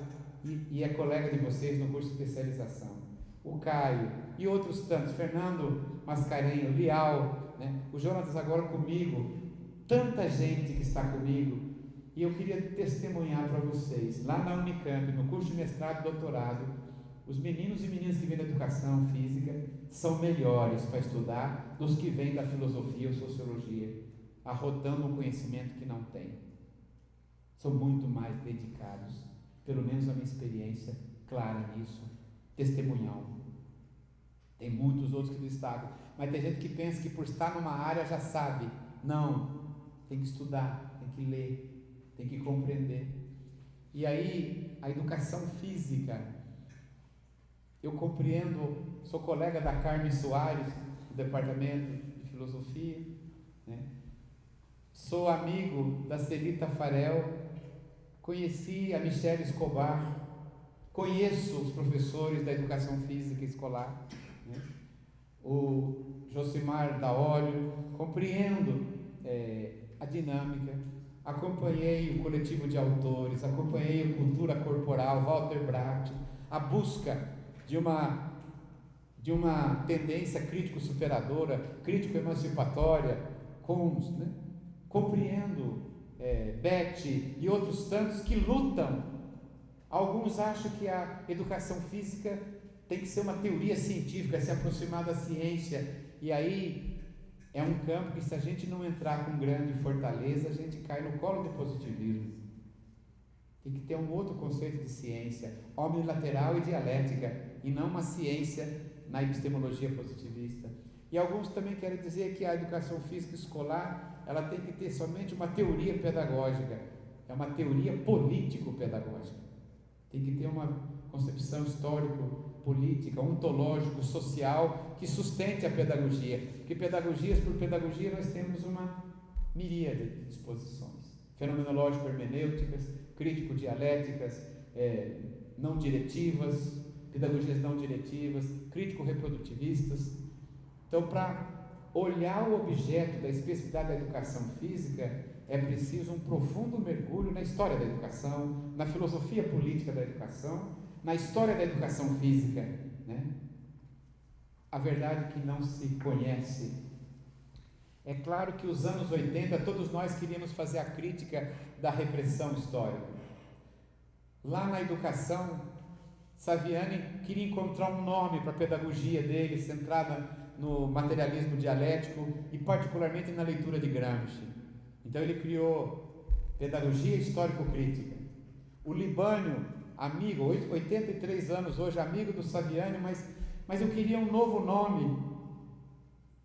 e é colega de vocês no curso de especialização. O Caio e outros tantos, Fernando Mascarenho, Lial, né? O Jonatas agora comigo, tanta gente que está comigo. E eu queria testemunhar para vocês, lá na Unicamp, no curso de mestrado e doutorado, os meninos e meninas que vêm da educação física são melhores para estudar dos que vêm da filosofia ou sociologia, arrotando um conhecimento que não tem. São muito mais dedicados, pelo menos a minha experiência clara nisso, testemunhal. Tem muitos outros que destacam, mas tem gente que pensa que por estar numa área já sabe. Não, tem que estudar, tem que ler, tem que compreender. E aí, a educação física, eu compreendo, sou colega da Carmen Soares, do Departamento de Filosofia, né? Sou amigo da Celita Farel, conheci a Michelle Escobar, conheço os professores da educação física escolar, né? O Josimar Daolio, compreendo a dinâmica, acompanhei o coletivo de autores, acompanhei o Cultura Corporal, Walter Bracht, a busca de uma tendência crítico-superadora, crítico-emancipatória, Combs, né? Compreendo Beth e outros tantos que lutam. Alguns acham que a educação física tem que ser uma teoria científica, se aproximar da ciência, e aí é um campo que, se a gente não entrar com grande fortaleza, a gente cai no colo do positivismo. Tem que ter um outro conceito de ciência, omnilateral e dialética, e não uma ciência na epistemologia positivista. E alguns também querem dizer que a educação física escolar, ela tem que ter somente uma teoria pedagógica, é uma teoria político-pedagógica. Tem que ter uma concepção histórico-política, ontológico-social, que sustente a pedagogia. Porque pedagogias por pedagogia nós temos uma miríade de disposições. Fenomenológico-hermenêuticas, crítico-dialéticas, não diretivas, pedagogias não diretivas, crítico-reprodutivistas. Então, para olhar o objeto da especificidade da educação física, é preciso um profundo mergulho na história da educação, na filosofia política da educação, na história da educação física, né? A verdade é que não se conhece. É claro que os anos 80, todos nós queríamos fazer a crítica da repressão histórica. Lá na educação, Saviani queria encontrar um nome para a pedagogia dele, centrada no materialismo dialético e particularmente na leitura de Gramsci. Então ele criou pedagogia histórico-crítica. O Libânio, amigo, 83 anos hoje, amigo do Saviani, mas eu queria um novo nome,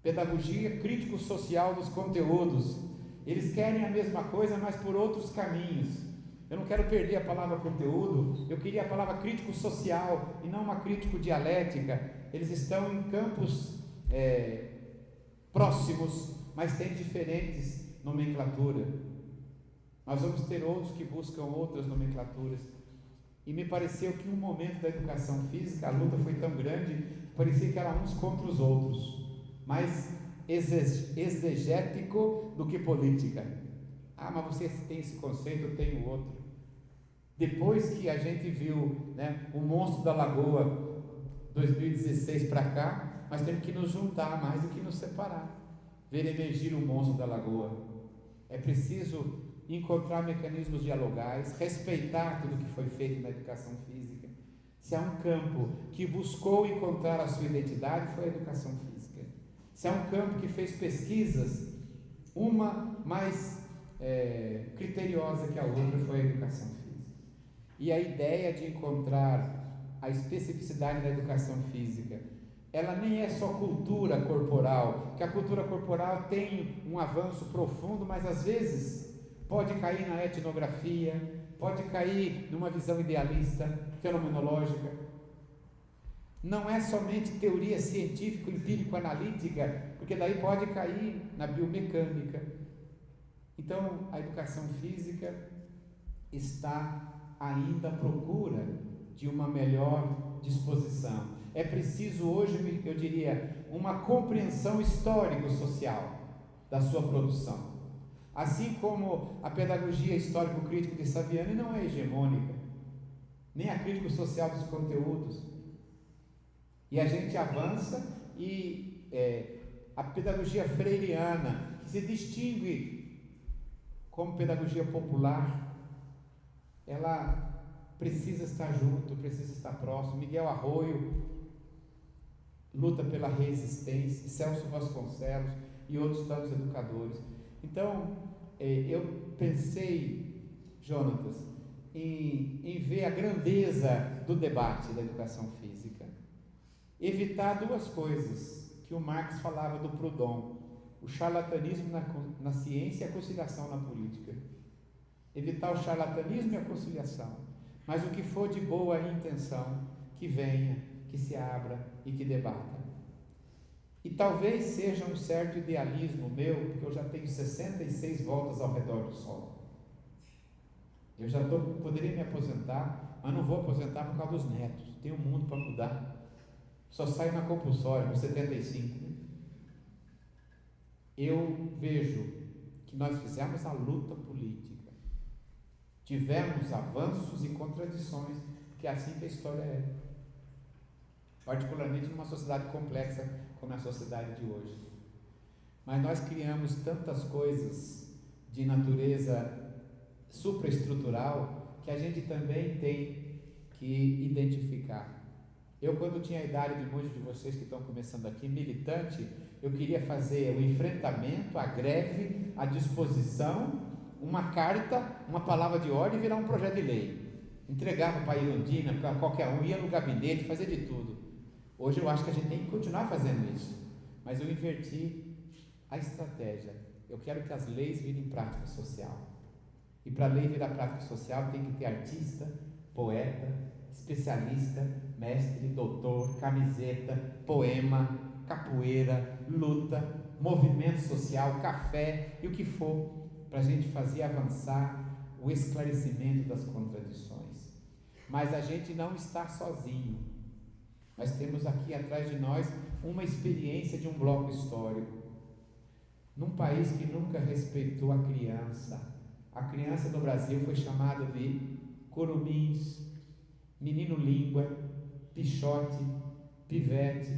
pedagogia crítico-social dos conteúdos. Eles querem a mesma coisa, mas por outros caminhos. Eu não quero perder a palavra conteúdo, eu queria a palavra crítico-social e não uma crítico-dialética. Eles estão em campos próximos, mas têm diferentes nomenclatura. Nós vamos ter outros que buscam outras nomenclaturas. E me pareceu que um momento da educação física, a luta foi tão grande, parecia que era uns contra os outros, mais exegético do que política. Ah, mas você tem esse conceito, eu tenho outro. Depois que a gente viu, né, o Monstro da Lagoa 2016 para cá, nós temos que nos juntar mais do que nos separar, ver emergir o Monstro da Lagoa. É preciso encontrar mecanismos dialogais, respeitar tudo que foi feito na educação física. Se há um campo que buscou encontrar a sua identidade, foi a educação física. Se há um campo que fez pesquisas, uma mais criteriosa que a outra, foi a educação física. E a ideia de encontrar a especificidade da educação física, ela nem é só cultura corporal, que a cultura corporal tem um avanço profundo, mas às vezes pode cair na etnografia, pode cair numa visão idealista, fenomenológica. Não é somente teoria científica, empírico-analítica, porque daí pode cair na biomecânica. Então, a educação física está ainda à procura de uma melhor disposição. É preciso hoje, eu diria, uma compreensão histórico-social. da sua produção. Assim como a pedagogia histórico-crítica de Saviani não é hegemônica, nem a crítica social dos conteúdos. E a gente avança e a pedagogia freiriana, que se distingue como pedagogia popular, ela precisa estar junto, precisa estar próximo. Miguel Arroio luta pela resistência, Celso Vasconcelos e outros tantos educadores. Então, eu pensei, Jonatas, em ver a grandeza do debate da educação física. Evitar duas coisas que o Marx falava do Proudhon: o charlatanismo na ciência e a conciliação na política. Evitar o charlatanismo e a conciliação, mas o que for de boa intenção, que venha, que se abra e que debata. E talvez seja um certo idealismo meu, porque eu já tenho 66 voltas ao redor do Sol. Eu já poderia me aposentar, mas não vou aposentar por causa dos netos. Tem um mundo para mudar. Só saio na compulsória, com 75. Né? Eu vejo que nós fizemos a luta política. Tivemos avanços e contradições, porque é assim que a história é. Particularmente numa sociedade complexa como é a sociedade de hoje. Mas nós criamos tantas coisas de natureza supraestrutural que a gente também tem que identificar. Eu, quando tinha a idade de muitos de vocês que estão começando aqui, militante, eu queria fazer o enfrentamento, a greve, a disposição, uma carta, uma palavra de ordem e virar um projeto de lei. Entregava para a Irondina, para qualquer um, ia no gabinete, fazia de tudo. Hoje eu acho que a gente tem que continuar fazendo isso, mas eu inverti a estratégia. Eu quero que as leis virem prática social. E para a lei virar prática social tem que ter artista, poeta, especialista, mestre, doutor, camiseta, poema, capoeira, luta, movimento social, café e o que for, para a gente fazer avançar o esclarecimento das contradições. Mas a gente não está sozinho. Nós temos aqui atrás de nós uma experiência de um bloco histórico. Num país que nunca respeitou a criança no Brasil foi chamada de curumins, menino língua, pichote, pivete,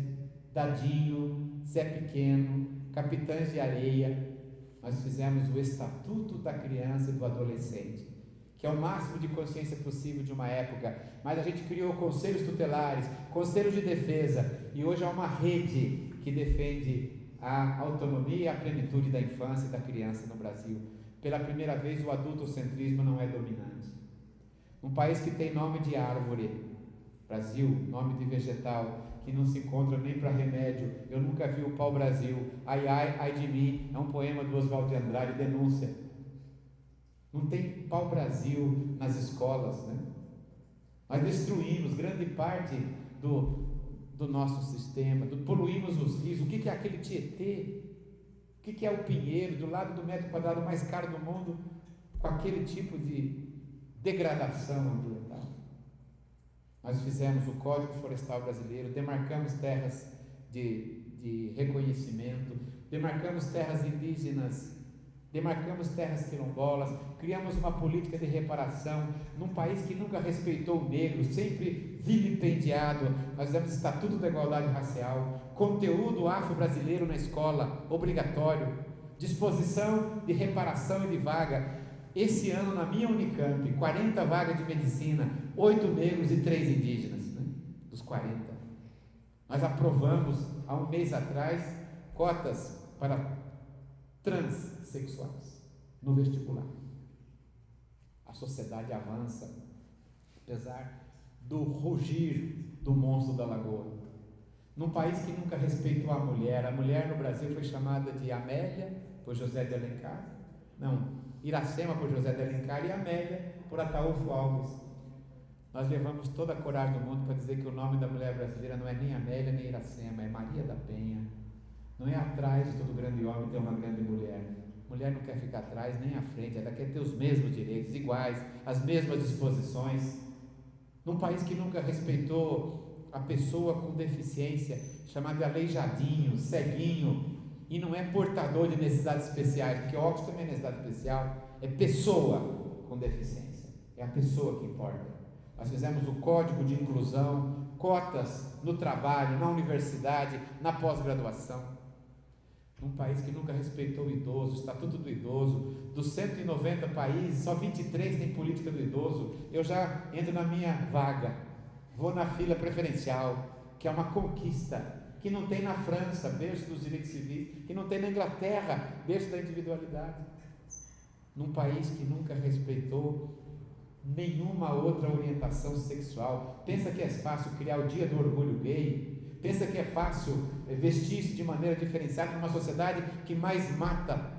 dadinho, Zé Pequeno, capitães de areia. Nós fizemos o Estatuto da Criança e do Adolescente, que é o máximo de consciência possível de uma época, mas a gente criou conselhos tutelares, conselhos de defesa, e hoje há uma rede que defende a autonomia e a plenitude da infância e da criança no Brasil. Pela primeira vez o adultocentrismo não é dominante. Um país que tem nome de árvore, Brasil, nome de vegetal, que não se encontra nem para remédio. Eu nunca vi o pau-brasil, ai ai, ai de mim, é um poema do Oswald de Andrade, denúncia. Não tem pau-brasil nas escolas, né? Nós destruímos grande parte do nosso sistema, poluímos os rios. O que é aquele Tietê? O que é o Pinheiro, do lado do metro quadrado mais caro do mundo, com aquele tipo de degradação ambiental? Nós fizemos o Código Florestal Brasileiro, demarcamos terras de reconhecimento, demarcamos terras indígenas, demarcamos terras quilombolas, criamos uma política de reparação num país que nunca respeitou o negro, sempre vilipendiado. Nós fizemos Estatuto da Igualdade Racial, conteúdo afro-brasileiro na escola, obrigatório, disposição de reparação e de vaga. Esse ano na minha Unicamp, 40 vagas de medicina, 8 negros e 3 indígenas, né? Dos 40. Nós aprovamos há um mês atrás cotas para transexuais no vestibular. A sociedade avança, apesar do rugir do monstro da lagoa. Num país que nunca respeitou a mulher no Brasil foi chamada de Amélia por José de Alencar, Iracema por José de Alencar e Amélia por Ataúfo Alves. Nós levamos toda a coragem do mundo para dizer que o nome da mulher brasileira não é nem Amélia nem Iracema, é Maria da Penha. Não é atrás de todo grande homem ter uma grande mulher. Mulher não quer ficar atrás nem à frente, ela quer ter os mesmos direitos, iguais, as mesmas disposições. Num país que nunca respeitou a pessoa com deficiência, chamado de aleijadinho, ceguinho, e não é portador de necessidades especiais, porque óculos também é necessidade especial, é pessoa com deficiência, é a pessoa que importa. Nós fizemos o código de inclusão, cotas no trabalho, na universidade, na pós-graduação. Num país que nunca respeitou o idoso, o Estatuto do Idoso, dos 190 países, só 23 tem política do idoso. Eu já entro na minha vaga, vou na fila preferencial, que é uma conquista, que não tem na França, berço dos direitos civis, que não tem na Inglaterra, berço da individualidade. Num país que nunca respeitou nenhuma outra orientação sexual. Pensa que é fácil criar o dia do orgulho gay? Pensa que é fácil vestir-se de maneira diferenciada numa sociedade que mais mata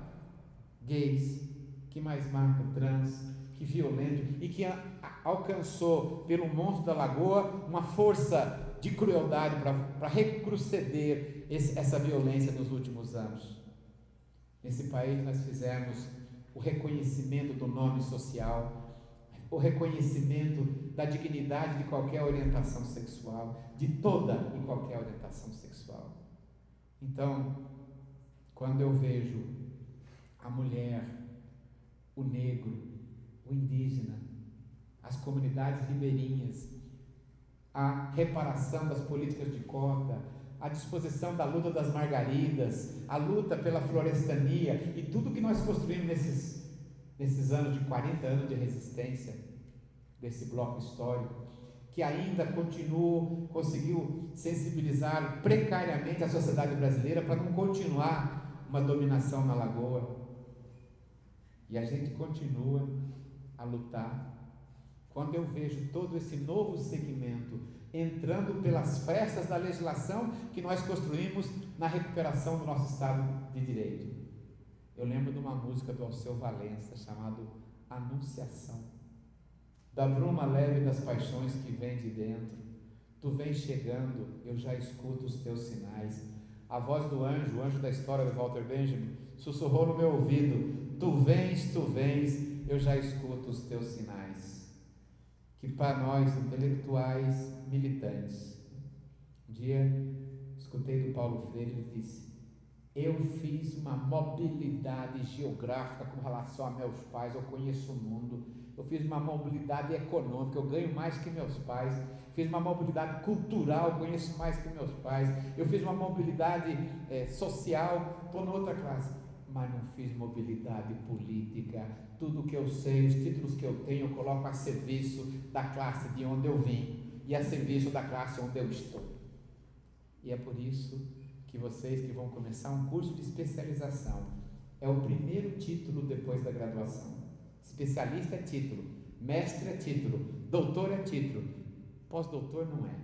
gays, que mais mata trans, que violenta e que alcançou pelo monstro da lagoa uma força de crueldade para retroceder essa violência nos últimos anos. Nesse país nós fizemos o reconhecimento do nome social, o reconhecimento da dignidade de qualquer orientação sexual, de toda e qualquer orientação sexual. Então, quando eu vejo a mulher, o negro, o indígena, as comunidades ribeirinhas, a reparação das políticas de cota, a disposição da luta das margaridas, a luta pela florestania e tudo que nós construímos nesses anos de 40 anos de resistência desse bloco histórico, que ainda conseguiu sensibilizar precariamente a sociedade brasileira para não continuar uma dominação na lagoa. E a gente continua a lutar. Quando eu vejo todo esse novo segmento entrando pelas frestas da legislação que nós construímos na recuperação do nosso Estado de Direito. Eu lembro de uma música do Alceu Valença chamada Anunciação. Da bruma leve das paixões que vem de dentro, tu vens chegando, eu já escuto os teus sinais. A voz do anjo, o anjo da história de Walter Benjamin, sussurrou no meu ouvido, tu vens, eu já escuto os teus sinais. Que para nós, intelectuais, militantes, um dia escutei do Paulo Freire, ele disse: eu fiz uma mobilidade geográfica com relação a meus pais, eu conheço o mundo, eu fiz uma mobilidade econômica, eu ganho mais que meus pais, fiz uma mobilidade cultural, conheço mais que meus pais, eu fiz uma mobilidade social, estou noutra classe, mas não fiz mobilidade política. Tudo que eu sei, os títulos que eu tenho, eu coloco a serviço da classe de onde eu vim e a serviço da classe onde eu estou. E é por isso que vocês que vão começar um curso de especialização, é o primeiro título depois da graduação. Especialista é título, mestre é título, doutor é título, pós-doutor não é,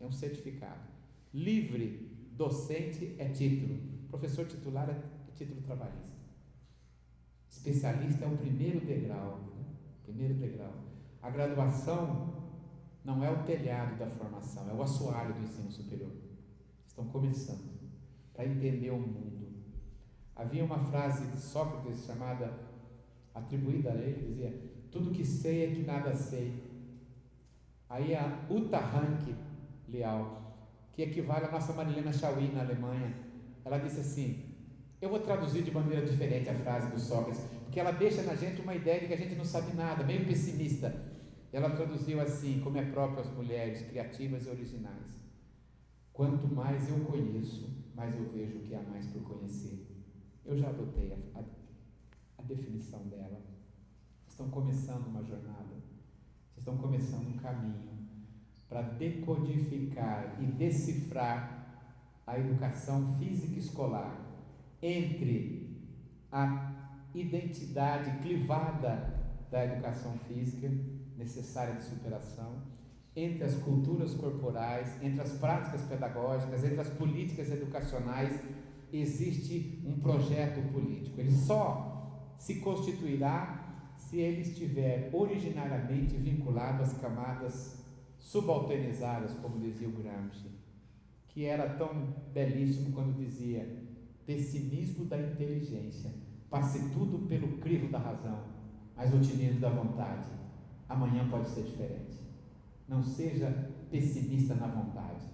é um certificado. Livre docente é título, professor titular é título trabalhista. Especialista é o primeiro degrau, A graduação não é o telhado da formação, é o assoalho do ensino superior. Estão começando para entender o mundo. Havia uma frase de Sócrates chamada, atribuída a ele, dizia: tudo que sei é que nada sei. Aí a Uta Rank Leal, que equivale à nossa Marilena Chauí na Alemanha, ela disse assim, eu vou traduzir de maneira diferente a frase do Sócrates, porque ela deixa na gente uma ideia de que a gente não sabe nada, meio pessimista. Ela traduziu assim, como é próprio às mulheres criativas e originais: quanto mais eu conheço, mais eu vejo o que há mais por conhecer. Eu já adotei a definição dela. Vocês estão começando uma jornada, vocês estão começando um caminho para decodificar e decifrar a educação física escolar entre a identidade clivada da educação física, necessária de superação, entre as culturas corporais, entre as práticas pedagógicas, entre as políticas educacionais. Existe um projeto político. Ele só se constituirá se ele estiver originariamente vinculado às camadas subalternizadas, como dizia o Gramsci, que era tão belíssimo quando dizia: pessimismo da inteligência, passe tudo pelo crivo da razão, mas otimismo da vontade, amanhã pode ser diferente. Não seja pessimista na vontade,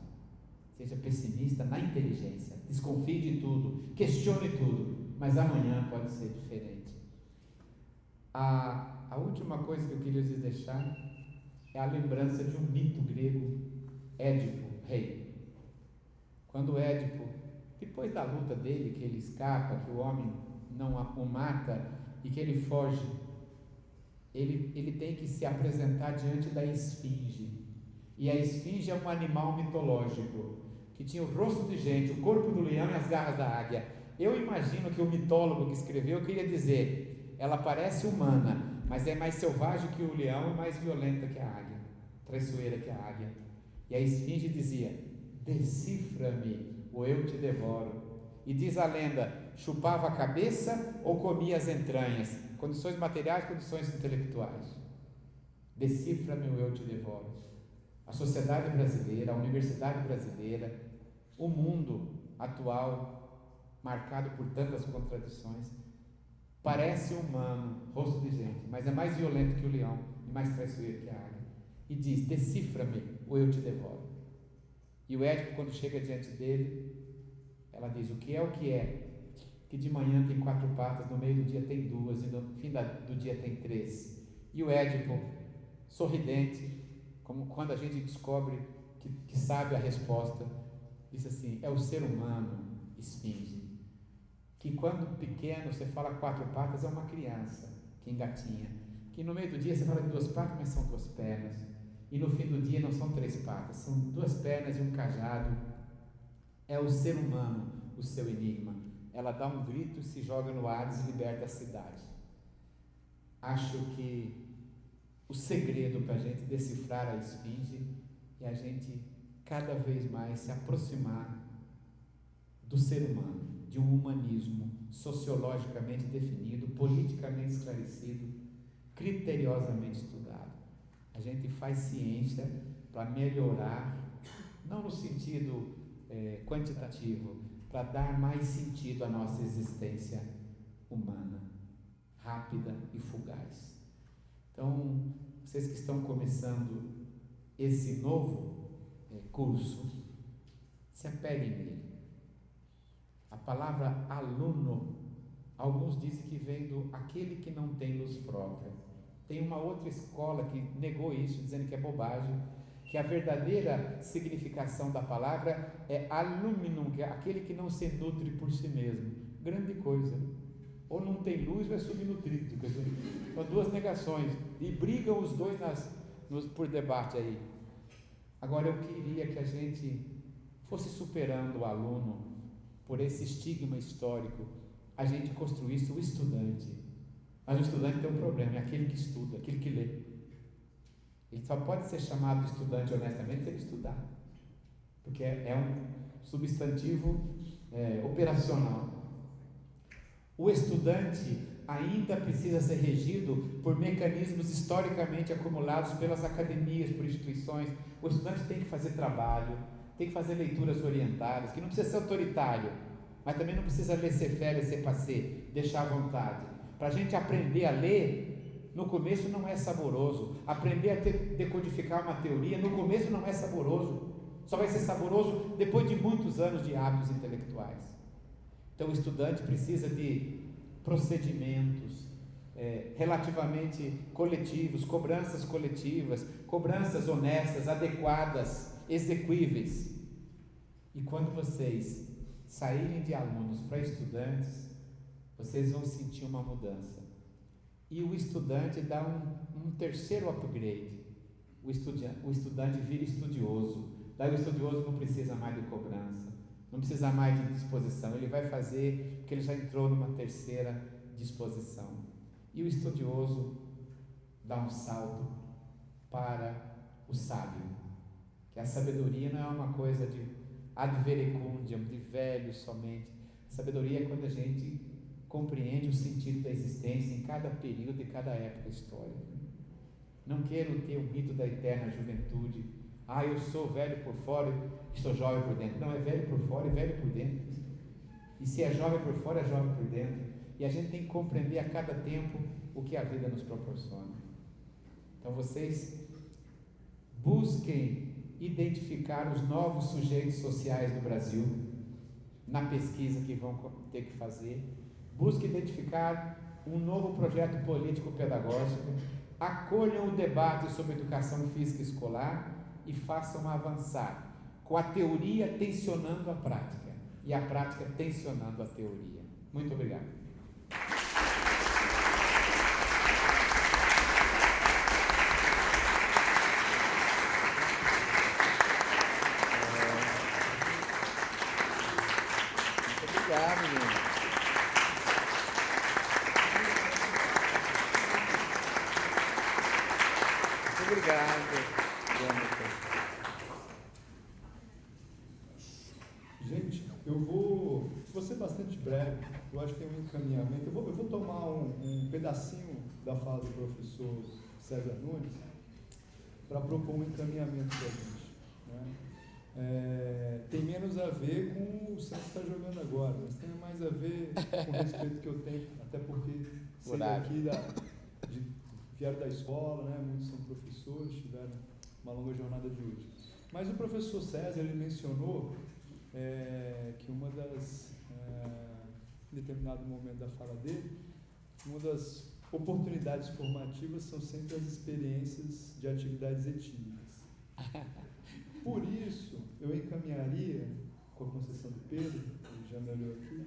seja pessimista na inteligência, desconfie de tudo, questione tudo, mas amanhã pode ser diferente. A última coisa que eu queria lhes deixar é a lembrança de um mito grego, Édipo, rei. Quando Édipo, depois da luta dele, que ele escapa, que o homem não o mata e que ele foge, ele tem que se apresentar diante da esfinge. E a esfinge é um animal mitológico que tinha o rosto de gente, o corpo do leão e as garras da águia. Eu imagino que o mitólogo que escreveu queria dizer, ela parece humana, mas é mais selvagem que o leão e mais violenta que a águia, traiçoeira que a águia. E a esfinge dizia, decifra-me ou eu te devoro. E diz a lenda, chupava a cabeça ou comia as entranhas, condições materiais, condições intelectuais. Decifra-me ou eu te devoro. A sociedade brasileira, a universidade brasileira, o mundo atual, marcado por tantas contradições, parece humano, rosto de gente, mas é mais violento que o leão e mais traiçoeiro que a águia. E diz, decifra-me ou eu te devoro. E o Édipo, quando chega diante dele, ela diz, o que é, que de manhã tem 4 patas, no meio do dia tem 2 e no fim do dia tem 3. E o Édipo, sorridente, como quando a gente descobre que sabe a resposta, diz assim, é o ser humano, esfinge, que quando pequeno você fala 4 patas, é uma criança que engatinha, que no meio do dia você fala de 2 patas, mas são 2 pernas, e no fim do dia não são 3 patas, são 2 pernas e um cajado. É o ser humano o seu enigma. Ela dá um grito, se joga no Hades e liberta a cidade. Acho que o segredo para a gente decifrar a esfinge é a gente cada vez mais se aproximar do ser humano, de um humanismo sociologicamente definido, politicamente esclarecido, criteriosamente estudado. A gente faz ciência para melhorar, não no sentido quantitativo, para dar mais sentido à nossa existência humana, rápida e fugaz. Então, vocês que estão começando esse novo curso, se apeguem nele. A palavra aluno, alguns dizem que vem do aquele que não tem luz própria. Tem uma outra escola que negou isso, dizendo que é bobagem, que a verdadeira significação da palavra é aluminum, que é aquele que não se nutre por si mesmo. Grande coisa. Ou não tem luz ou é subnutrido. São 2 negações. E brigam os dois por debate aí. Agora eu queria que a gente fosse superando o aluno por esse estigma histórico, a gente construísse o estudante. Mas o estudante tem um problema, é aquele que estuda, aquele que lê. Ele só pode ser chamado estudante honestamente se ele estudar, porque é um substantivo operacional. O estudante ainda precisa ser regido por mecanismos historicamente acumulados pelas academias, por instituições. O estudante tem que fazer trabalho, tem que fazer leituras orientadas, que não precisa ser autoritário, mas também não precisa laissez-faire, laissez-passer, deixar à vontade. Para a gente aprender a ler, no começo não é saboroso. Aprender a decodificar uma teoria, no começo não é saboroso. Só vai ser saboroso depois de muitos anos de hábitos intelectuais. Então o estudante precisa de procedimentos relativamente coletivos, cobranças coletivas, cobranças honestas, adequadas, exequíveis. E quando vocês saírem de alunos para estudantes, vocês vão sentir uma mudança. E o estudante dá um terceiro upgrade. O estudante vira estudioso. Daí o estudioso não precisa mais de cobrança, não precisa mais de disposição. Ele vai fazer porque ele já entrou numa terceira disposição. E o estudioso dá um salto para o sábio. Que a sabedoria não é uma coisa de ad verecundiam, de velho somente. A sabedoria é quando a gente compreende o sentido da existência em cada período e cada época histórica. Não quero ter o mito da eterna juventude. Eu sou velho por fora e estou jovem por dentro. Não, é velho por fora e velho por dentro. E se é jovem por fora, é jovem por dentro. E a gente tem que compreender a cada tempo o que a vida nos proporciona. Então vocês busquem identificar os novos sujeitos sociais do Brasil na pesquisa que vão ter que fazer. Busque identificar um novo projeto político-pedagógico. Acolham o debate sobre educação física escolar e façam avançar, com a teoria tensionando a prática e a prática tensionando a teoria. Muito obrigado. Muito obrigado, menino. Muito obrigado. Gente, eu vou ser bastante breve, eu acho que tem um encaminhamento. Eu vou tomar um pedacinho da fala do professor César Nunes para propor um encaminhamento para a gente, né? Tem menos a ver com o Santos está jogando agora, mas tem mais a ver com o respeito que eu tenho, até porque sei aqui vieram da escola, né? Muitos são professores, tiveram uma longa jornada de hoje. Mas o professor César, ele mencionou que uma das, em determinado momento da fala dele, uma das oportunidades formativas são sempre as experiências de atividades etílicas. Por isso, eu encaminharia, com a concessão do Pedro, que já me olhou aqui,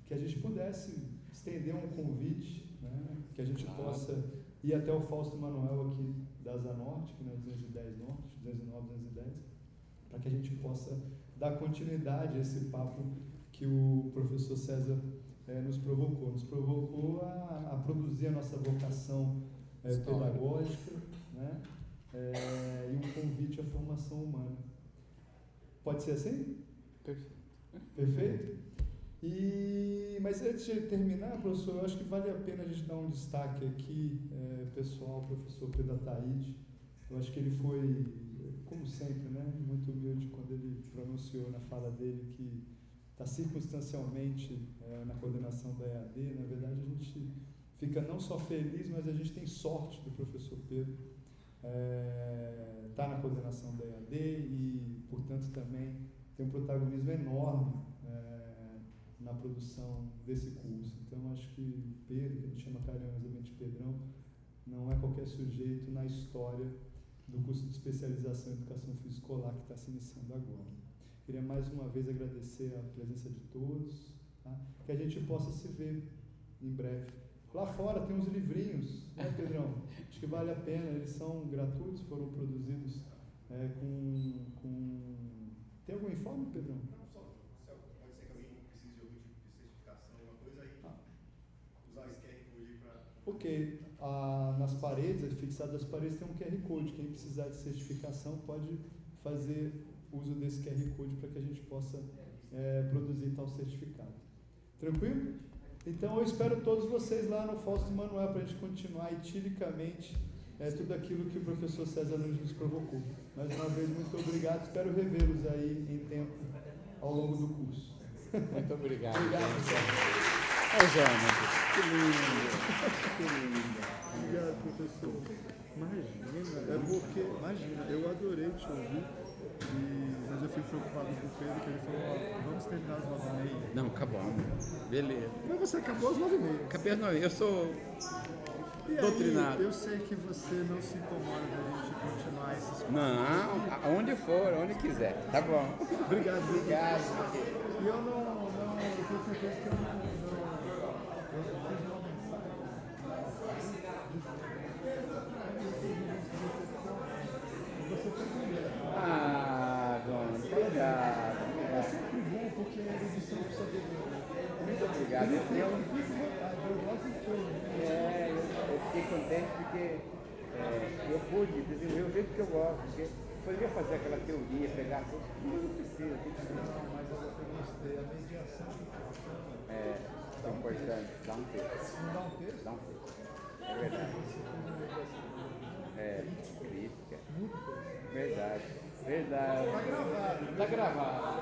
que a gente pudesse estender um convite, né, que a gente possa ir até o Fausto Manuel aqui da Asa Norte, que na 210 Norte, 209, 210, para que a gente possa dar continuidade a esse papo que o professor César nos provocou a produzir a nossa vocação pedagógica, né? E um convite à formação humana. Pode ser assim? Perfeito. Perfeito? Mas antes de terminar, professor, eu acho que vale a pena a gente dar um destaque aqui, pessoal, professor Pedro Ataíde. Eu acho que ele foi, como sempre, né, muito humilde quando ele pronunciou na fala dele que está circunstancialmente na coordenação da EAD. Na verdade, a gente fica não só feliz, mas a gente tem sorte do professor Pedro estar na coordenação da EAD e, portanto, também tem um protagonismo enorme na produção desse curso. Então, acho que Pedro, que a gente chama carinhosamente Pedrão, não é qualquer sujeito na história do curso de especialização em educação física escolar que está se iniciando agora. Queria mais uma vez agradecer a presença de todos, tá? Que a gente possa se ver em breve. Lá fora tem uns livrinhos, né, Pedrão? Acho que vale a pena, eles são gratuitos, foram produzidos Tem algum informe, Pedrão? Não, só pode ser que alguém precise de algum tipo de certificação, alguma coisa aí, usar esse QR Code para... Ok, nas paredes, fixado nas paredes, tem um QR Code. Quem precisar de certificação pode fazer uso desse QR Code para que a gente possa produzir tal certificado. Tranquilo? Então eu espero todos vocês lá no Fausto Manuel para a gente continuar etilicamente tudo aquilo que o professor César Nunes nos provocou. Mais uma vez, muito obrigado. Espero revê-los aí em tempo ao longo do curso. Muito obrigado. Obrigado, Ô, Jana, que lindo. Obrigado, professor. Imagina, eu adorei te ouvir, mas eu fico preocupado com o Pedro, que ele falou, vamos terminar às 9h30. Não, acabamos. Beleza. Mas você acabou às 9h30. Acabei, não, eu sou E doutrinado. Aí, eu sei que você não se incomoda da gente continuar esses papos. Não, aonde for, onde quiser. Tá bom. Obrigado. Obrigado. E eu tenho certeza que eu fiz uma mensagem. Você foi primeiro. Dona, obrigado. É sempre bom porque a edição precisa ver. Muito obrigado. Eu gosto de tudo. Eu fiquei contente porque eu pude desenvolver o jeito que eu gosto. Porque poderia fazer aquela teoria, pegar tudo, mas não precisa. Não, mas eu gostei. A mediação É importante. Dá um texto. não dá um texto? Dá um texto. É verdade. Crítica. Muito bom. Verdade. Verdade. Tá gravado. Tá gravado.